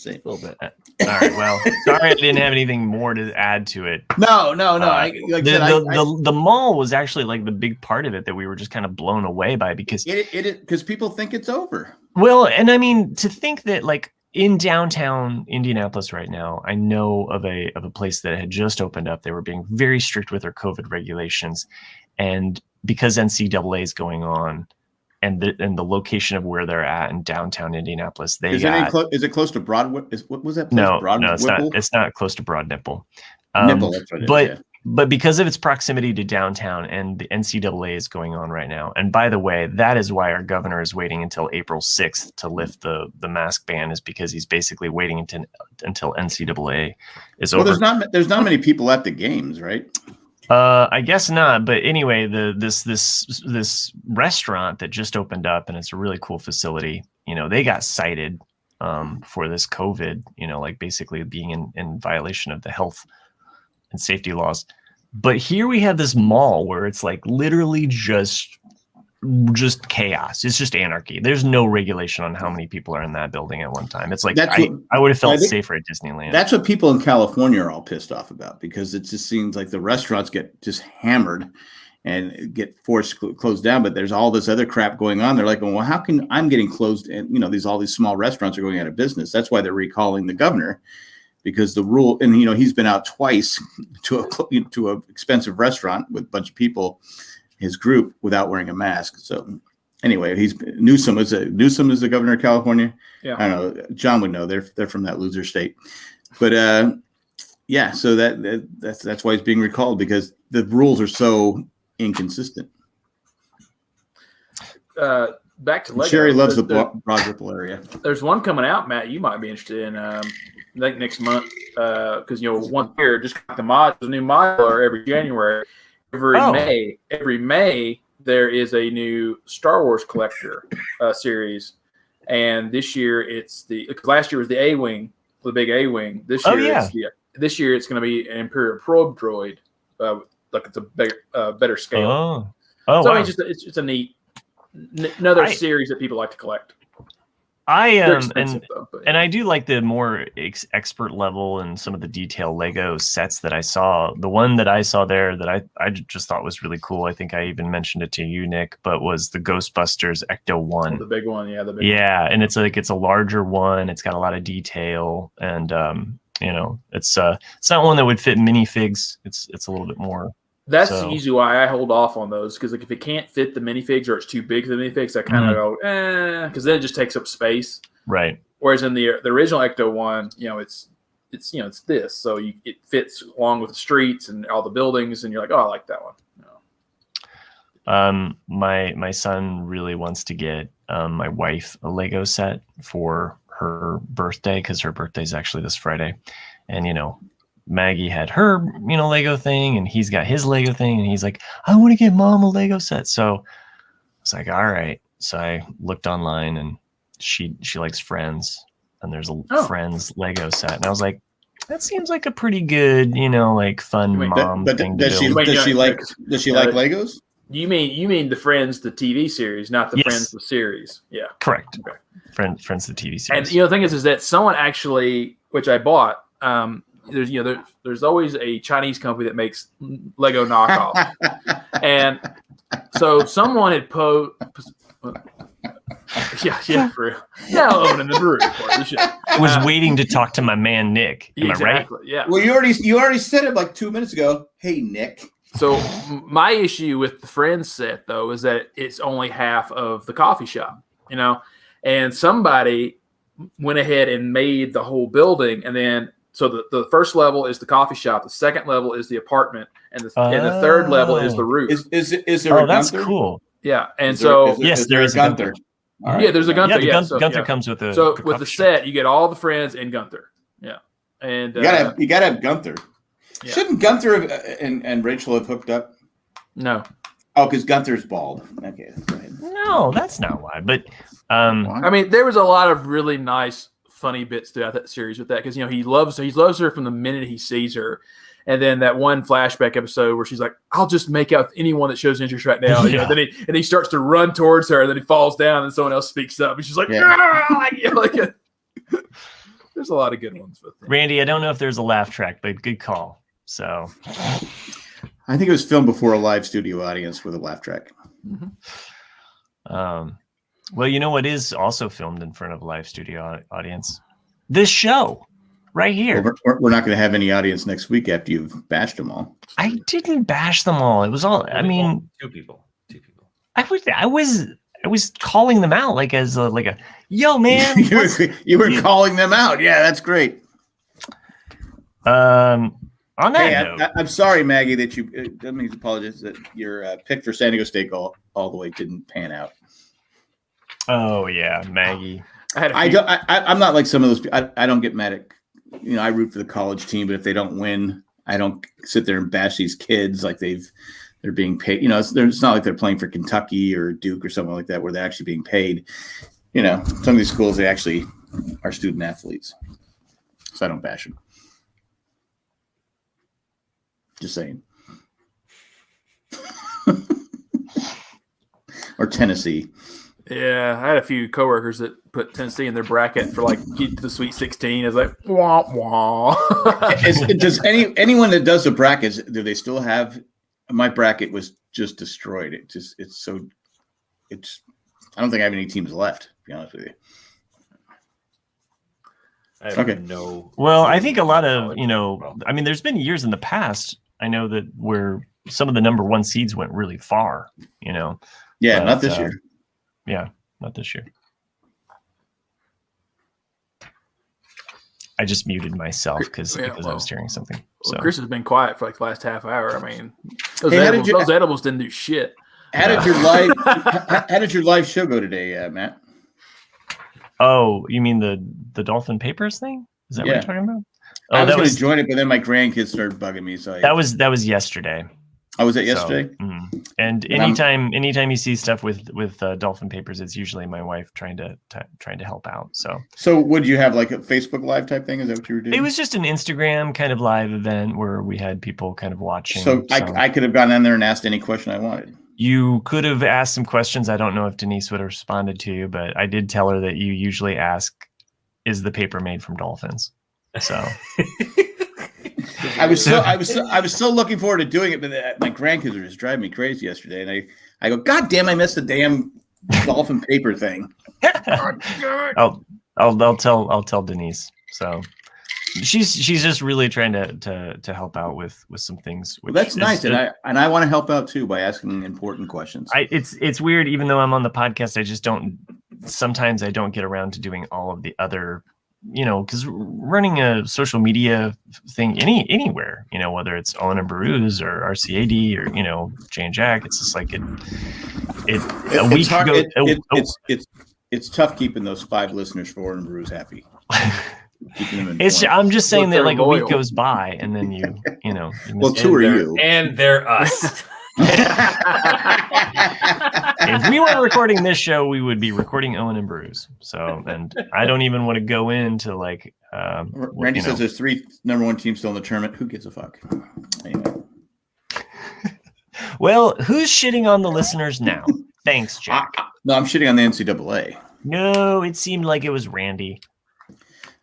A little bit. All right. Well, sorry I didn't have anything more to add to it. No. The mall was actually like the big part of it that we were just kind of blown away by because because people think it's over. Well, and I mean to think that like in downtown Indianapolis right now, I know of a place that had just opened up. They were being very strict with their COVID regulations, and because NCAA is going on. And the location of where they're at in downtown Indianapolis, is it close to Broad? What was that place? No, Broad no, it's Whipple? not. It's not close to Broad Nipple. Nipple, that's what it is, But because of its proximity to downtown, and the NCAA is going on right now. And by the way, that is why our governor is waiting until April 6th to lift the mask ban, is because he's basically waiting until NCAA is over. Well, there's not many people at the games, right? I guess not. But anyway, this restaurant that just opened up, and it's a really cool facility. They got cited for this COVID, like basically being in violation of the health and safety laws. But here we have this mall where it's like literally just chaos. It's just anarchy. There's no regulation on how many people are in that building at one time. It's like I would have felt safer at Disneyland. That's what people in California are all pissed off about, because it just seems like the restaurants get just hammered and get forced closed down. But there's all this other crap going on. They're like, well, how can I'm getting closed? And all these small restaurants are going out of business. That's why they're recalling the governor. Because the rule, and he's been out twice to a expensive restaurant with a bunch of people, his group, without wearing a mask. So anyway, Newsom is the governor of California. Yeah, I don't know. John would know. They're from that loser state. But yeah, so that's why he's being recalled, because the rules are so inconsistent. Back to Lego. Sherry loves the Broad Ripple area. There's one coming out, Matt. You might be interested in. I think next month, because one year just got the new modular every January. Every May there is a new Star Wars collector series, and this year because last year was the A-wing, the big A-wing. This year it's going to be an Imperial probe droid, like it's a better scale. So wow. I mean, it's a neat another series that people like to collect. And I do like the more expert level and some of the detail Lego sets that I saw. The one that I saw there that I just thought was really cool, I think I even mentioned it to you, Nick, but was the Ghostbusters Ecto 1. The big one, yeah. And it's a larger one. It's got a lot of detail, and it's not one that would fit minifigs. It's a little bit more. That's usually why I hold off on those, because like if it can't fit the minifigs or it's too big for the minifigs, I kind of go, because then it just takes up space. Right. Whereas in the original Ecto 1, it's this, so it fits along with the streets and all the buildings, and you're like, oh, I like that one. My son really wants to get my wife a Lego set for her birthday, because her birthday is actually this Friday, and Maggie had her, Lego thing, and he's got his Lego thing, and he's like, I want to get mom a Lego set. So I was like, all right. So I looked online, and she likes Friends, and there's a Friends Lego set, and I was like, that seems like a pretty good, fun mom thing to do. Does she like Legos? You mean the Friends, the TV series, not the Friends, the series? Yeah, correct. Okay. Friends, the TV series. And the thing is that someone actually, which I bought, there's always a Chinese company that makes Lego knockoffs, and so someone had for real. Yeah, opening the brewery part. I was waiting to talk to my man Nick. Am I right? Yeah. Well, you already said it like 2 minutes ago. Hey, Nick. So my issue with the Friends set though is that it's only half of the coffee shop, and somebody went ahead and made the whole building, and then. So the first level is the coffee shop, the second level is the apartment, and the third level is the roof. Is there a that's Gunther? Cool. Yeah, and there is a Gunther. Right. Yeah, there's a Gunther. Yeah, Gunther comes with the. So with the set, you get all the Friends and Gunther. Yeah, and you gotta have Gunther. Yeah. Shouldn't Gunther and Rachel have hooked up? No. Oh, because Gunther's bald. Okay. No, that's not why. But I mean, there was a lot of really nice. Funny bits throughout that series with that, because he loves her from the minute he sees her, and then that one flashback episode where she's like, "I'll just make out with anyone that shows interest right now." Then he starts to run towards her, and then he falls down, and someone else speaks up, and she's like, there's a lot of good ones with that. Randy, I don't know if there's a laugh track, but good call. So I think it was filmed before a live studio audience with a laugh track. Mm-hmm. Well, you know what is also filmed in front of a live studio audience? This show right here. Well, we're not going to have any audience next week after you've bashed them all. I didn't bash them all. It was all. I mean, two people. I was calling them out like a yo man. you were calling them out. Yeah, that's great. All On that note, I'm sorry, Maggie, that you. Let me apologize that your pick for San Diego State all the way didn't pan out. Oh yeah, Maggie. I'm not like some of those. I don't get mad at. I root for the college team, but if they don't win, I don't sit there and bash these kids like they're being paid. It's not like they're playing for Kentucky or Duke or something like that where they're actually being paid. Some of these schools, they actually are student athletes, so I don't bash them. Just saying. Or Tennessee. Yeah, I had a few coworkers that put Tennessee in their bracket for get to the Sweet 16. It's like wah wah. Does anyone that does the brackets, do they still have? My bracket was just destroyed. I don't think I have any teams left. To be honest with you. Well, I think a lot of there's been years in the past. I know that where some of the number one seeds went really far. Yeah, but, not this year. Yeah, not this year. I just muted myself because I was hearing something. So Chris has been quiet for the last half hour. I mean, those edibles didn't do shit. How did your live show go today, Matt? Oh, you mean the Dolphin Papers thing? Is that what you're talking about? Oh, I was going to join it, but then my grandkids started bugging me. So that was yesterday. Oh, was it yesterday? So, and anytime you see stuff with Dolphin Papers, it's usually my wife trying to help out. So would you have like a Facebook Live type thing? Is that what you were doing? It was just an Instagram kind of live event where we had people kind of watching. So I could have gone in there and asked any question I wanted. You could have asked some questions. I don't know if Denise would have responded to you, but I did tell her that you usually ask, "Is the paper made from dolphins?" So. I was so looking forward to doing it, but my grandkids were just driving me crazy yesterday, and I go, God damn, I missed the damn dolphin paper thing. I'll tell Denise. So she's just really trying to help out with some things. Well, that's nice, and I want to help out too by asking important questions. It's weird, even though I'm on the podcast, sometimes I don't get around to doing all of the other. Because running a social media thing anywhere, whether it's Owen and Baruz or RCAD or Jay and Jack, it's just like it's tough keeping those 5 listeners for Owen and Baruz happy. I'm just saying that a week goes by and then you well, 2 are you and they're us. If we weren't recording this show, we would be recording Owen and Baruz. So, and I don't even want to go into Randy says there's 3 number 1 teams still in the tournament. Who gives a fuck? Anyway. Well, who's shitting on the listeners now? Thanks, Jack. No, I'm shitting on the NCAA. No, it seemed like it was Randy.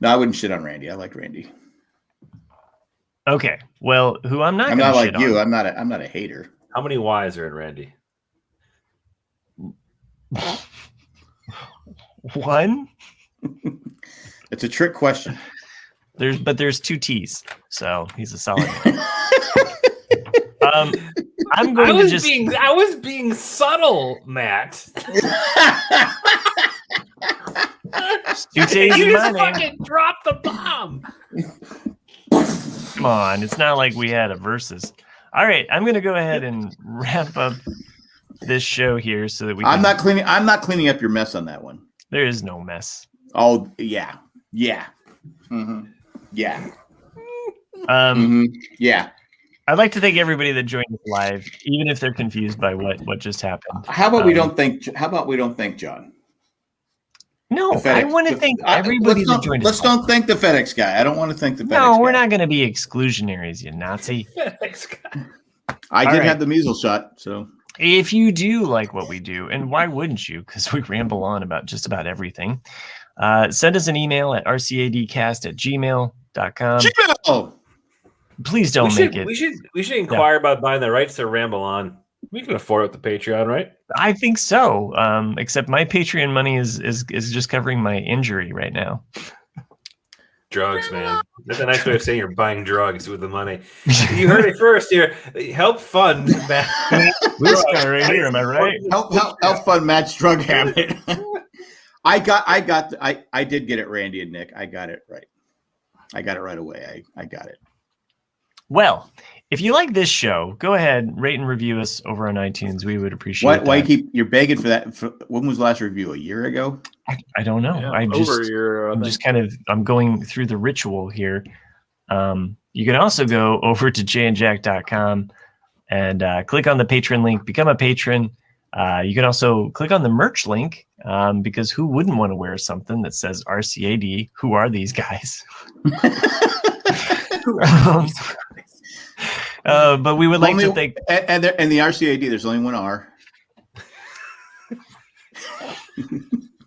No, I wouldn't shit on Randy. I like Randy. Okay. Well, who I'm not like you. I'm not a hater. How many Y's are in Randy? 1. It's a trick question. There's 2 T's, so he's a solid man. I'm going I was being subtle, Matt. 2 T's you in just my fucking name. dropped the bomb. Come on, it's not like we had a versus. All right, I'm going to go ahead and wrap up this show here so that we. I'm not cleaning up your mess on that one. There is no mess. Oh yeah. Mm-hmm. Yeah. Yeah. I'd like to thank everybody that joined us live, even if they're confused by what just happened. How about we don't thank John? No, I want to thank everybody that joined us. Let's don't thank the FedEx guy. I don't want to thank the FedEx guy. No, we're not going to be exclusionaries, you Nazi. FedEx guy. I did have the measles shot, so. If you do like what we do, and why wouldn't you? Because we ramble on about just about everything. Send us an email at rcadcast@gmail.com. Gmail! Please don't make it. We should inquire about buying the rights to ramble on. We can afford it with the Patreon, right? I think so. Except my Patreon money is just covering my injury right now. Drugs, man. That's a nice way of saying you're buying drugs with the money. You heard it first here. Help fund Matt. This guy right here, am I right? Help fund Matt's drug habit. I did get it, Randy and Nick. I got it right. I got it right away. I got it. Well, if you like this show, go ahead, rate and review us over on iTunes. We would appreciate Why that. you're begging for that? When was the last review? A year ago? I don't know. Yeah, I'm just kind of I'm going through the ritual here. You can also go over to jayandjack.com and click on the patron link, become a patron. You can also click on the merch link because who wouldn't want to wear something that says RCAD? Who are these guys? But we would like to thank. And the RCAD, there's only one R.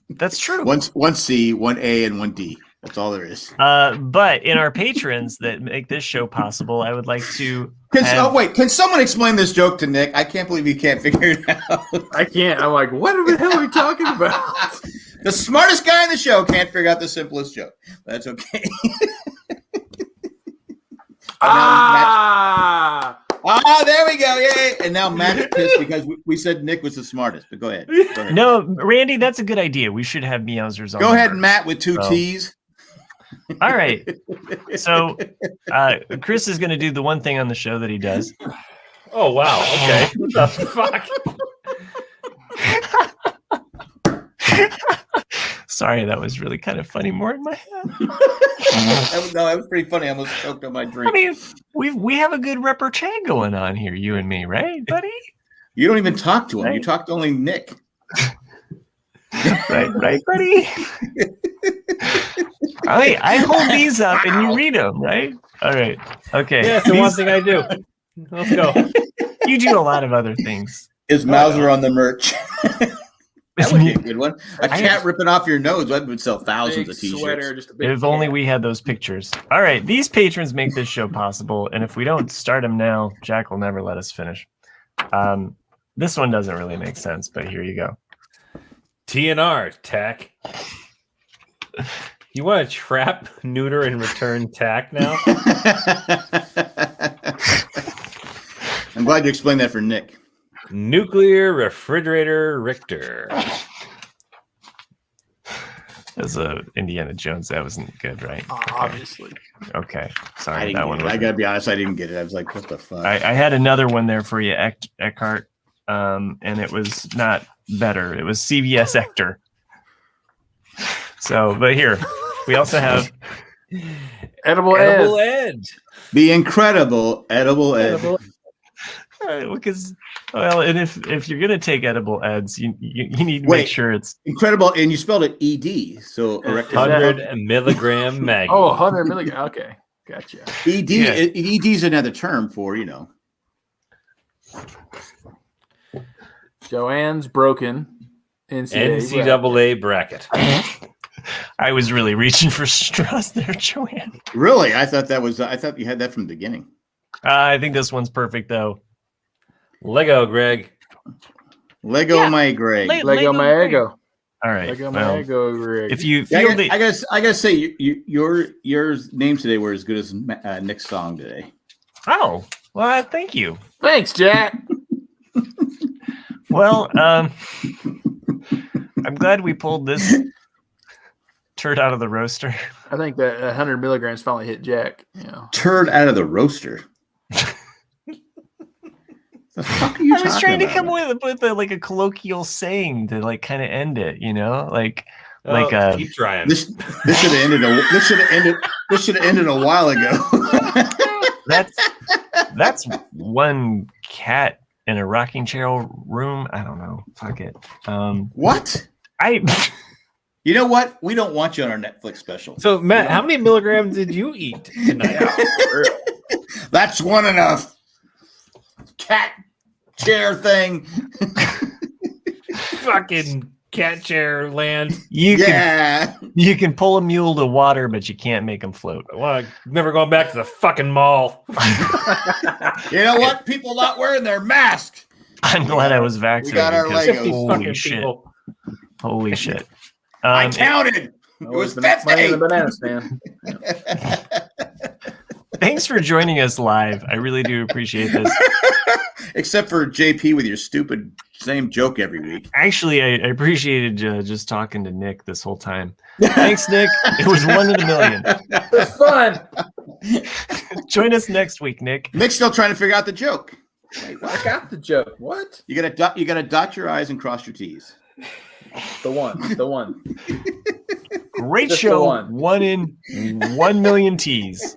That's true. One C, one A, and one D. That's all there is. But in our patrons that make this show possible, I would like to. Can someone explain this joke to Nick? I can't believe he can't figure it out. I can't. I'm like, what the hell are we talking about? The smartest guy in the show can't figure out the simplest joke. That's okay. There we go. Yay. And now Matt's pissed because we said Nick was the smartest. But go ahead. No, Randy, that's a good idea. We should have Meowsers on. Go ahead, Matt, with two T's. All right. So Chris is going to do the one thing on the show that he does. Oh, wow. Okay. What the fuck? Sorry, that was really kind of funny. More in my head. That was pretty funny. I almost choked on my drink. I mean, we have a good repertoire going on here, you and me, right, buddy? You don't even talk to him. Right. You talk to only Nick. right, buddy. I hold these up and you read them, right? All right. Okay. Yeah, that's the one thing I do. Let's go. You do a lot of other things. Is Mauser on the merch? That would be a good one. A cat ripping off your nose. That would sell thousands of t-shirts. If only we had those pictures. All right. These patrons make this show possible. And if we don't start them now, Jack will never let us finish. This one doesn't really make sense, but here you go. TNR, tack. You want to trap, neuter, and return tack now? I'm glad you explained that for Nick. Nuclear refrigerator Richter. As a Indiana Jones, that wasn't good, right? Obviously. Okay. Sorry, that one. I gotta be honest, I didn't get it. I was like, what the fuck? I had another one there for you, Eckhart, and it was not better. It was CVS Ector. So, but here, we also have Edible Ed. The incredible Edible Ed. Because, well, and if you're gonna take edible eds, you need to make sure it's incredible, and you spelled it ED, so 100 milligram mag. Oh, 100 milligram. Okay, gotcha. ED is another term for Joanne's broken NCAA bracket. I was really reaching for straws there, Joanne. Really, I thought you had that from the beginning. I think this one's perfect though. Lego, Greg. Lego, my Greg. Lego, my ego. All right. Lego, my ego, Greg. If you feel I gotta say, your names today were as good as Nick's song today. Oh, well, thank you. Thanks, Jack. Well, I'm glad we pulled this turd out of the roaster. I think that 100 milligrams finally hit Jack. Turd out of the roaster. The fuck are you I was trying about? to come with a colloquial saying to kind of end it, keep trying. This should have ended a while ago. That's one cat in a rocking chair room. I don't know. Fuck it. What? You know what? We don't want you on our Netflix special. So Matt, how many milligrams did you eat tonight? That's one enough. Cat chair thing. Fucking cat chair land. You can pull a mule to water, but you can't make him float. Well, never going back to the fucking mall. You know what? People not wearing their masks. I'm glad I was vaccinated. We got our Legos. Holy shit. Holy shit. I counted. It was 50. The banana stand. Thanks for joining us live. I really do appreciate this. Except for JP with your stupid same joke every week. Actually, I appreciated just talking to Nick this whole time. Thanks, Nick. It was 1 in a million. It was fun. Join us next week, Nick. Nick's still trying to figure out the joke. Wait, I got the joke. What? You gotta dot your I's and cross your T's. The one. Great Just show. the one. 1 in 1 million T's.